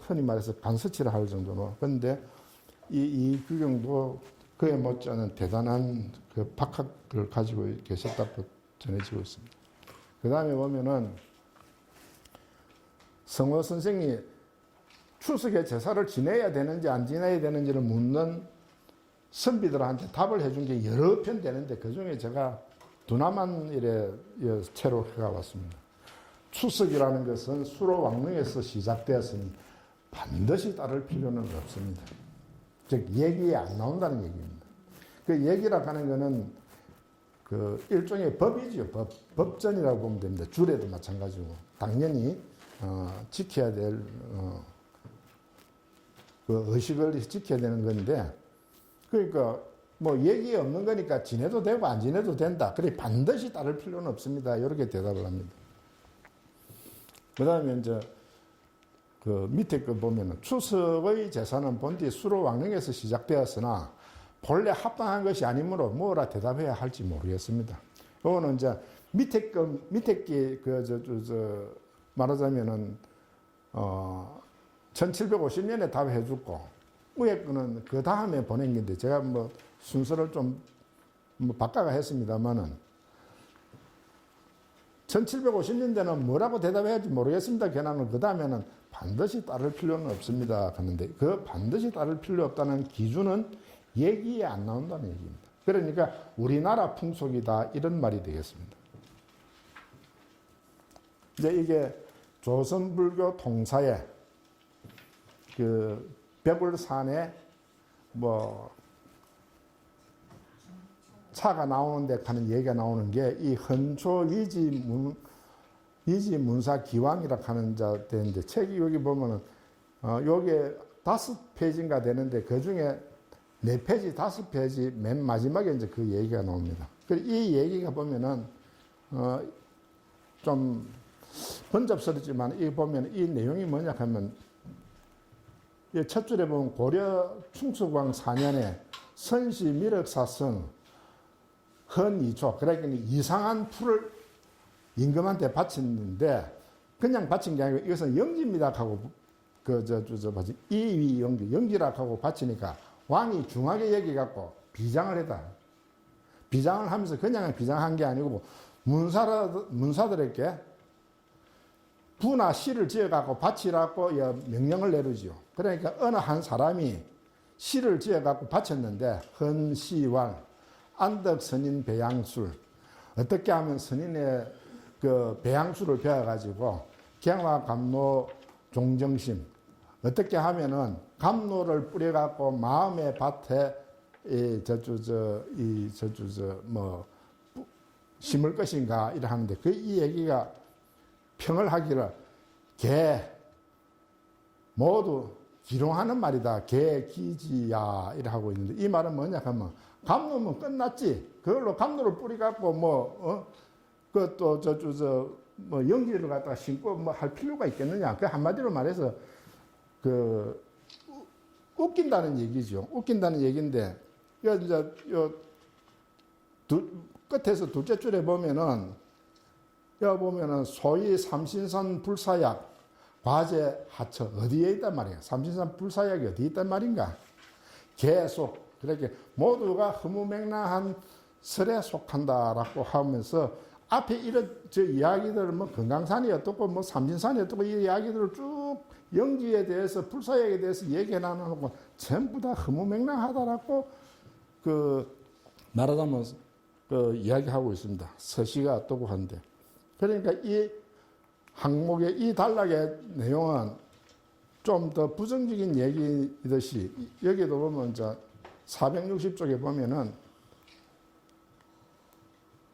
흔히 말해서 간서치를 할 정도로. 그런데 이 규경도 그에 못지않은 대단한 그 박학을 가지고 계셨다고 전해지고 있습니다. 그 다음에 보면은 성호 선생이 추석에 제사를 지내야 되는지 안 지내야 되는지를 묻는 선비들한테 답을 해준 게 여러 편 되는데 그 중에 제가 두나만 이래 채로 해가 왔습니다. 추석이라는 것은 수로 왕릉에서 시작되었으니 반드시 따를 필요는 없습니다. 즉 얘기에 안 나온다는 얘기입니다. 그 얘기라고 하는 것은 그 일종의 법이죠. 법전이라고 보면 됩니다. 줄에도 마찬가지고 당연히 지켜야 될 그 의식을 지켜야 되는 건데 그러니까 뭐 얘기 없는 거니까 지내도 되고 안 지내도 된다. 그래 반드시 따를 필요는 없습니다. 이렇게 대답을 합니다. 그 다음에 이제 그 밑에 거 보면은 추석의 제사는 본디 수로 왕릉에서 시작되었으나 본래 합당한 것이 아니므로 뭐라 대답해야 할지 모르겠습니다. 이거는 이제 밑에 게 말하자면은 1750년에 답해 줬고 위에 거는 그 다음에 보낸 건데 제가 뭐 순서를 좀 뭐 바꿔가 했습니다만은 1750년대는 뭐라고 대답해야 할지 모르겠습니다. 견학은 그 다음에는 반드시 따를 필요는 없습니다. 하는데 그 반드시 따를 필요 없다는 기준은 얘기에 안 나온다는 얘기입니다. 그러니까 우리나라 풍속이다 이런 말이 되겠습니다. 이제 이게 조선불교 통사에 그 벽울산에 뭐 차가 나오는데 하는 얘기가 나오는 게 이 헌초 위지문사 기왕이라 하는 자 되는데 책이 여기 보면은 요게 5페이지인가 되는데 그 중에 4페이지, 5페이지 맨 마지막에 이제 그 얘기가 나옵니다. 이 얘기가 보면은 좀 번잡스럽지만 이 보면 이 내용이 뭐냐 하면 첫 줄에 보면 고려 충수광 4년에 선시 미륵사성 헌이초 그러니까 이상한 풀을 임금한테 바쳤는데 그냥 바친 게 아니고 이것은 영지입니다 하고 이위 영지라 하고 바치니까 왕이 중하게 여기갖고 비장을 했다. 비장을 하면서 그냥 비장한 게 아니고 문사들에게 부나 시를 지어갖고 바치라고 명령을 내리지요. 그러니까 어느 한 사람이 시를 지어갖고 바쳤는데 헌시왈 안덕 선인 배양술 어떻게 하면 선인의 그 배양술을 배워가지고 경화 감노 종정심 어떻게 하면은 감노를 뿌려갖고 마음의 밭에 뭐 심을 것인가 이래 하는데 그 이 얘기가 평을 하기를 개 모두 기롱하는 말이다. 개 기지야 이래 하고 있는데 이 말은 뭐냐 하면 감노면 끝났지. 그걸로 감노를 뿌리갖고 뭐 영지를 갖다가 심고 뭐 할 필요가 있겠느냐. 그 한마디로 말해서 그 웃긴다는 얘기죠. 웃긴다는 얘기인데 이제 끝에서 둘째 줄에 보면은 여기 보면은 소위 삼신선 불사약 과제 하처 어디에 있단 말이에요. 삼신선 불사약이 어디에 있단 말인가. 계속 그렇게 모두가 허무맹랑한 설에 속한다라고 하면서 앞에 이런 이야기들을 뭐 금강산이 어떻고 뭐 삼진산이 어떻고 이 이야기들을 쭉 영지에 대해서 불사약에 대해서 얘기해 나누고 전부 다 허무맹랑하다라고 그 말하자면 그 이야기하고 있습니다. 서시가 어떻고 하는데 그러니까 이 항목의 이 단락의 내용은 좀 더 부정적인 얘기이듯이 여기도 보면 이제 460쪽에 보면은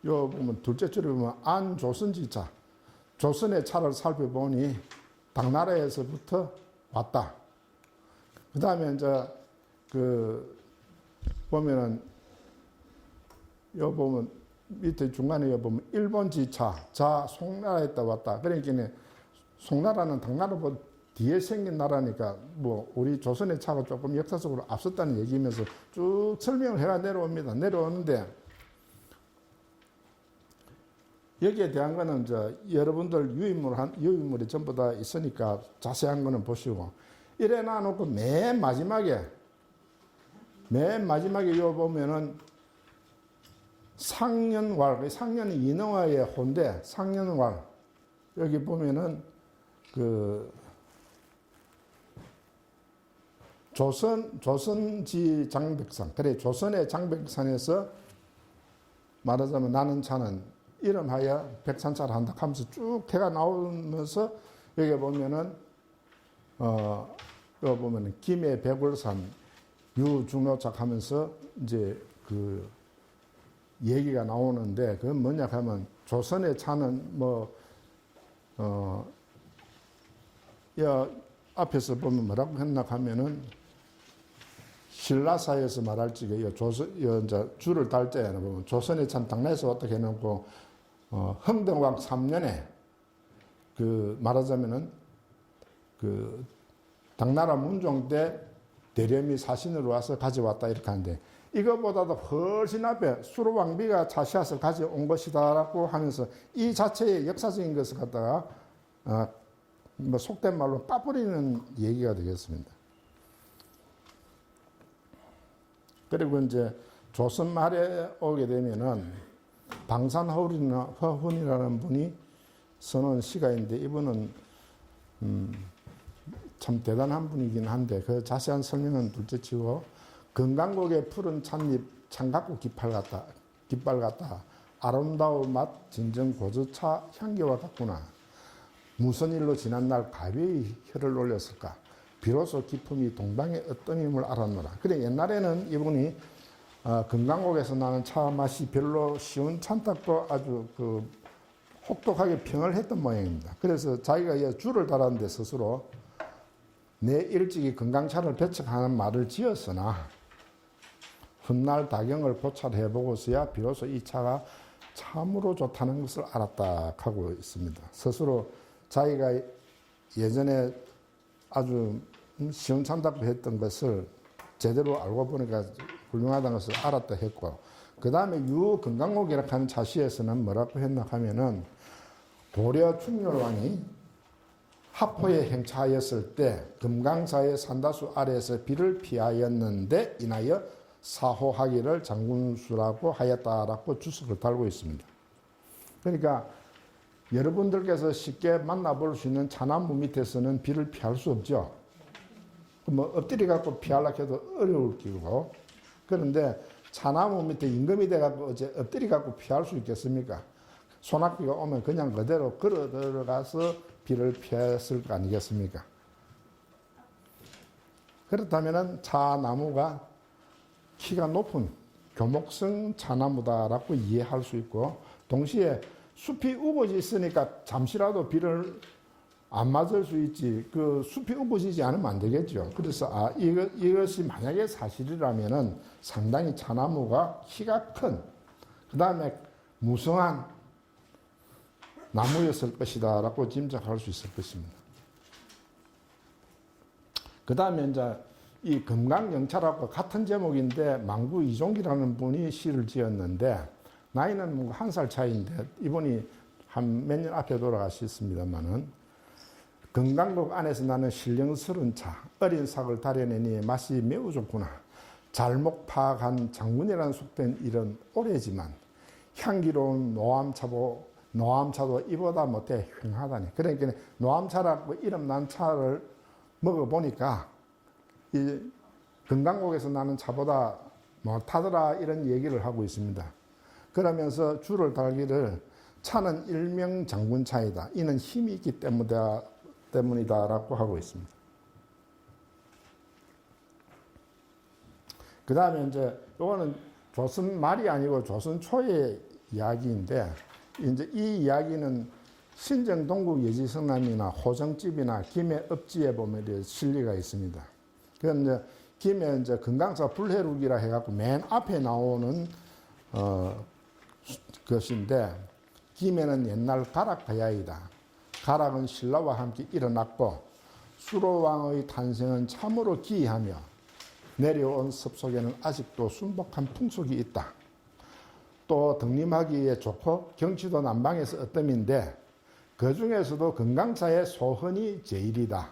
요 보면 둘째 줄에 보면 안조선지차 조선의 차를 살펴보니 당나라에서부터 왔다. 그 다음에 이제 그 보면은 요 보면 밑에 중간에 요 보면 일본 지차 자 송나라에다 왔다. 그러니까 송나라는 당나라보다 뒤에 생긴 나라니까 뭐 우리 조선의 차가 조금 역사적으로 앞섰다는 얘기면서 쭉 설명을 해가 내려옵니다. 내려오는데 여기에 대한 거는 이제 여러분들 유인물이 전부 다 있으니까 자세한 거는 보시고 이래 놔놓고 맨 마지막에 요 보면은 상년왈 상년이 인어와의 호인데 상년왈 여기 보면은 그 조선지 장백산 그래 조선의 장백산에서 말하자면 나는 차는 이름하여 백산차를 한다 하면서 쭉 해가 나오면서 여기 보면은 여기 보면은 김해 백울산 유중묘착 하면서 이제 그 얘기가 나오는데 그건 뭐냐 하면 조선의 차는 앞에서 보면 뭐라고 했나 하면은 신라사에서 말할 적에 이제 줄을 달 때 보면 조선의 차는 당나라에서 어떻게 해놓고 흥덕왕 3년에 그 말하자면은 그 당나라 문종 때 대렴이 사신으로 와서 가져왔다 이렇게 하는데 이것보다도 훨씬 앞에 수로왕비가 차시아서 가져온 것이다라고 하면서 이 자체의 역사적인 것을 갖다가 뭐 속된 말로 빠뿌리는 얘기가 되겠습니다. 그리고 이제 조선 말에 오게 되면은 방산허훈이라는 분이 써놓은 시가인데 이분은 참 대단한 분이긴 한데 그 자세한 설명은 둘째치고 건강국의 푸른 찻잎 창각고 깃발 같다 아름다운 맛 진정 고주차 향기와 같구나. 무슨 일로 지난날 가벼이 혀를 올렸을까. 비로소 기품이 동방의 어떤 힘을 알았노라. 그래 옛날에는 이분이 건강국에서 나는 차 맛이 별로 쉬운 찬탁도 아주 그 혹독하게 평을 했던 모양입니다. 그래서 자기가 줄을 달았는데 스스로 내 일찍이 건강차를 배척하는 말을 지었으나 훗날 다경을 고찰해보고서야 비로소 이 차가 참으로 좋다는 것을 알았다 하고 있습니다. 스스로 자기가 예전에 아주 시원찮다고 했던 것을 제대로 알고 보니까 훌륭하다는 것을 알았다 했고, 그 다음에 유건강록이라고 하는 차시에서는 뭐라고 했나 하면은 고려 충렬왕이 하포에 행차하였을 때 금강사의 산다수 아래에서 비를 피하였는데 인하여 사호하기를 장군수라고 하였다라고 주석을 달고 있습니다. 그러니까 여러분들께서 쉽게 만나볼 수 있는 차나무 밑에서는 비를 피할 수 없죠. 뭐 엎드려 갖고 피하려고 해도 어려울 기고, 그런데 차나무 밑에 임금이 돼 갖고 어째 엎드려 갖고 피할 수 있겠습니까? 소낙비가 오면 그냥 그대로 걸어 들어가서 비를 피했을 거 아니겠습니까? 그렇다면은 차나무가 키가 높은 교목성 차나무다라고 이해할 수 있고, 동시에 숲이 우거지 있으니까 잠시라도 비를 안 맞을 수 있지, 그 숲이 우거지지 않으면 안 되겠죠. 그래서 이것이 만약에 사실이라면은 상당히 차나무가 키가 큰, 그 다음에 무성한 나무였을 것이다 라고 짐작할 수 있을 것입니다. 그 다음에 이제 이 금강경차라고 같은 제목인데 망구 이종기라는 분이 시를 지었는데, 나이는 1살 차이인데 이분이 한 몇 년 앞에 돌아가셨습니다만은, 건강국 안에서 나는 신령스러운 차, 어린 삭을 다려내니 맛이 매우 좋구나. 잘못 파악한 장군이라는 속된 일은 오래지만 향기로운 노암차도 이보다 못해 휑하다니. 그러니까 노암차라고 이름 난 차를 먹어보니까 이 건강국에서 나는 차보다 못하더라 이런 얘기를 하고 있습니다. 그러면서 줄을 달기를 차는 일명 장군차이다. 이는 힘이 있기 때문이다라고 하고 있습니다. 그 다음에 이제 요거는 조선 말이 아니고 조선 초의 이야기인데, 이제 이 이야기는 신정동국 예지성남이나 호정집이나 김해 읍지에 보면 실리가 있습니다. 그건 이제 김해 이제 금강사 불해룩이라 해갖고 맨 앞에 나오는 것인데, 김해는 옛날 가락가야이다. 가락은 신라와 함께 일어났고 수로왕의 탄생은 참으로 기이하며 내려온 습속에는 아직도 순복한 풍속이 있다. 또 덕림하기에 좋고 경치도 남방에서 어뜸인데 그 중에서도 금강사의 소헌이 제일이다.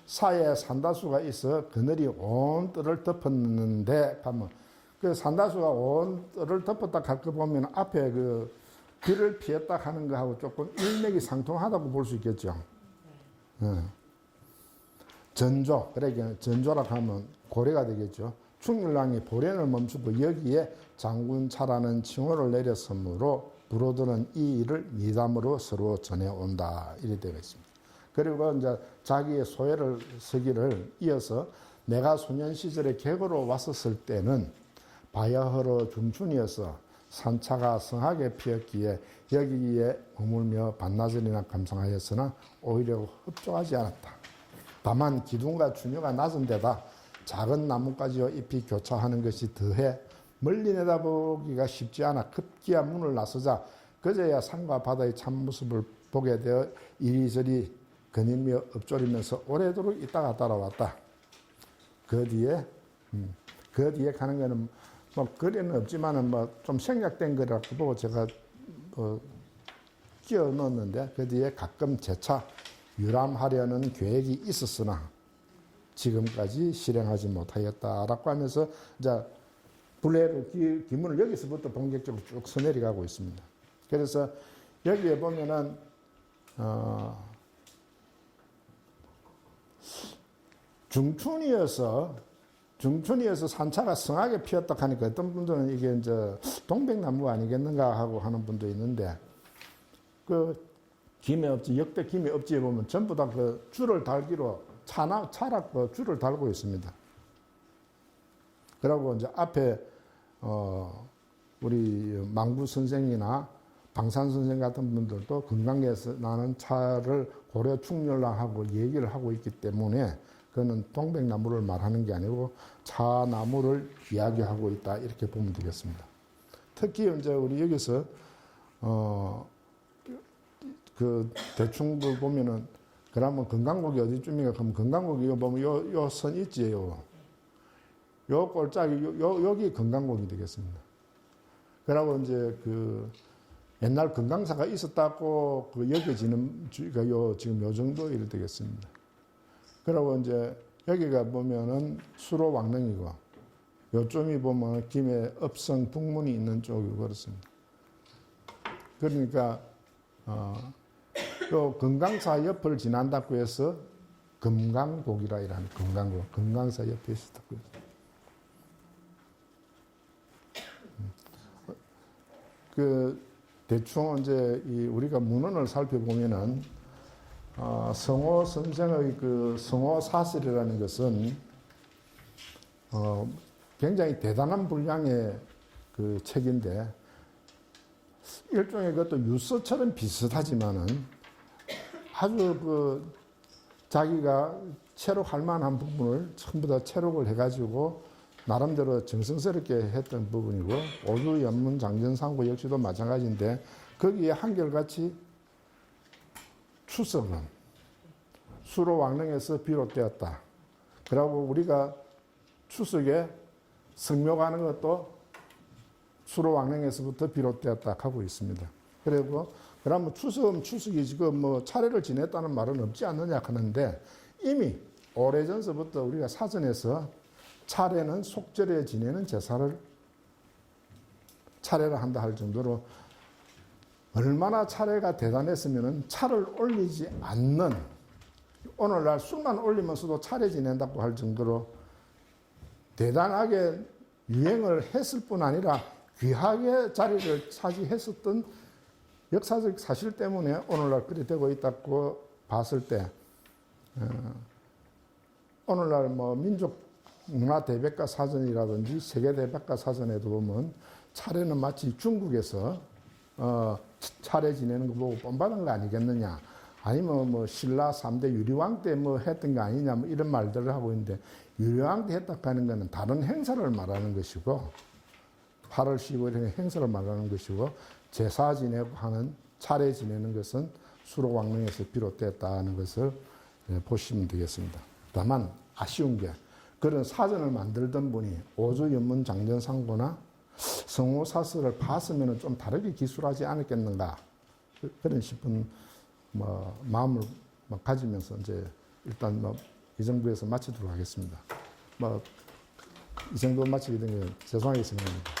사에 산다수가 있어 그늘이 온 뜰을 덮었는데 하면 그 산다수가 온 뜰을 덮었다 할 거 보면 앞에 그 비를 피했다 하는 거하고 조금 일맥이 상통하다고 볼 수 있겠죠. 전조, 그러니까 전조라고 하면 고래가 되겠죠. 충렬왕이 보련을 멈추고 여기에 장군차라는 칭호를 내렸으므로 부로드는 이 일을 미담으로 서로 전해온다. 이렇게 되어 있습니다. 그리고 이제 자기의 소회를 서기를 이어서 내가 소년 시절에 객으로 왔었을 때는 바야흐로 중춘이어서 산차가 성하게 피었기에 여기에 머물며 반나절이나 감상하였으나 오히려 흡족하지 않았다. 다만 기둥과 주녀가 낮은 데다 작은 나뭇가지와 잎이 교차하는 것이 더해 멀리 내다보기가 쉽지 않아 급기야 문을 나서자 그제야 산과 바다의 참모습을 보게 되어 이리저리 거닐며 엎조리면서 오래도록 있다가 따라왔다. 그 뒤에 가는 거는 뭐 거리는 없지만은 뭐 좀 생략된 거라고 보고 제가 끼워 넣었는데, 그 뒤에 가끔 재차 유람하려는 계획이 있었으나 지금까지 실행하지 못하였다라고 하면서 이제 불례로 기문을 여기서부터 본격적으로 쭉 서내려가고 있습니다. 그래서 여기에 보면은 중춘이어서 산차가 성하게 피었다 하니까 어떤 분들은 이게 이제 동백나무 아니겠는가 하고 하는 분도 있는데 그 김해업지 역대 김해업지에 보면 전부 다 그 줄을 달기로 차락 그 줄을 달고 있습니다. 그리고 이제 앞에 우리 망부 선생이나 방산 선생 같은 분들도 금강에서 나는 차를 고려 충렬랑하고 얘기를 하고 있기 때문에 그거는 동백나무를 말하는 게 아니고 차나무를 이야기하고 있다 이렇게 보면 되겠습니다. 특히 이제 우리 여기서 그 대충 보면은 그러면 건강곡이 어디쯤인가 그럼 건강곡이 보면 요 선 있지 요 꼴짝이 여기 건강곡이 되겠습니다. 그러고 이제 그 옛날 건강사가 있었다고 그 여겨지는 주가 지금 요 정도 일 되겠습니다. 그리고 이제 여기가 보면은 수로 왕릉이고 요점이 보면 김해 업성 북문이 있는 쪽이 그렇습니다. 그러니까 요 금강사 옆을 지난다고 해서 금강곡이라 이러는 금강곡 금강사 옆에 있었다고 해서 그 대충 이제 우리가 문헌을 살펴보면은 성호 선생의 그 성호 사설이라는 것은 굉장히 대단한 분량의 그 책인데 일종의 그것도 유서처럼 비슷하지만은 아주 그 자기가 체록할 만한 부분을 전부 다 체록을 해가지고 나름대로 정성스럽게 했던 부분이고 오주 연문 장전상고 역시도 마찬가지인데 거기에 한결같이 추석은 수로 왕릉에서 비롯되었다. 그리고 우리가 추석에 성묘가는 것도 수로 왕릉에서부터 비롯되었다 하고 있습니다. 그리고 그러면 추석이 지금 뭐 차례를 지냈다는 말은 없지 않느냐 하는데 이미 오래전서부터 우리가 사전에서 차례는 속절에 지내는 제사를 차례를 한다 할 정도로 얼마나 차례가 대단했으면 차를 올리지 않는 오늘날 술만 올리면서도 차례 지낸다고 할 정도로 대단하게 유행을 했을 뿐 아니라 귀하게 자리를 차지했었던 역사적 사실 때문에 오늘날 그리 되고 있다고 봤을 때 오늘날 뭐 민족 문화 대백과 사전이라든지 세계 대백과 사전에도 보면 차례는 마치 중국에서 차례 지내는 거 보고 본받은 거 아니겠느냐 아니면 뭐 신라 3대 유리왕 때 뭐 했던 거 아니냐 뭐 이런 말들을 하고 있는데 유리왕 때 했다 하는 거는 다른 행사를 말하는 것이고 8월 15일에 행사를 말하는 것이고 제사 지내고 하는 차례 지내는 것은 수로 왕릉에서 비롯됐다는 것을 보시면 되겠습니다. 다만 아쉬운 게 그런 사전을 만들던 분이 오주 연문 장전상고나 성호 사설을 봤으면 좀 다르게 기술하지 않았겠는가 그런 싶은 뭐 마음을 가지면서 이제 일단 뭐 이 정도에서 마치도록 하겠습니다. 뭐 이 정도 마치게 된 건 죄송하게 생각합니다.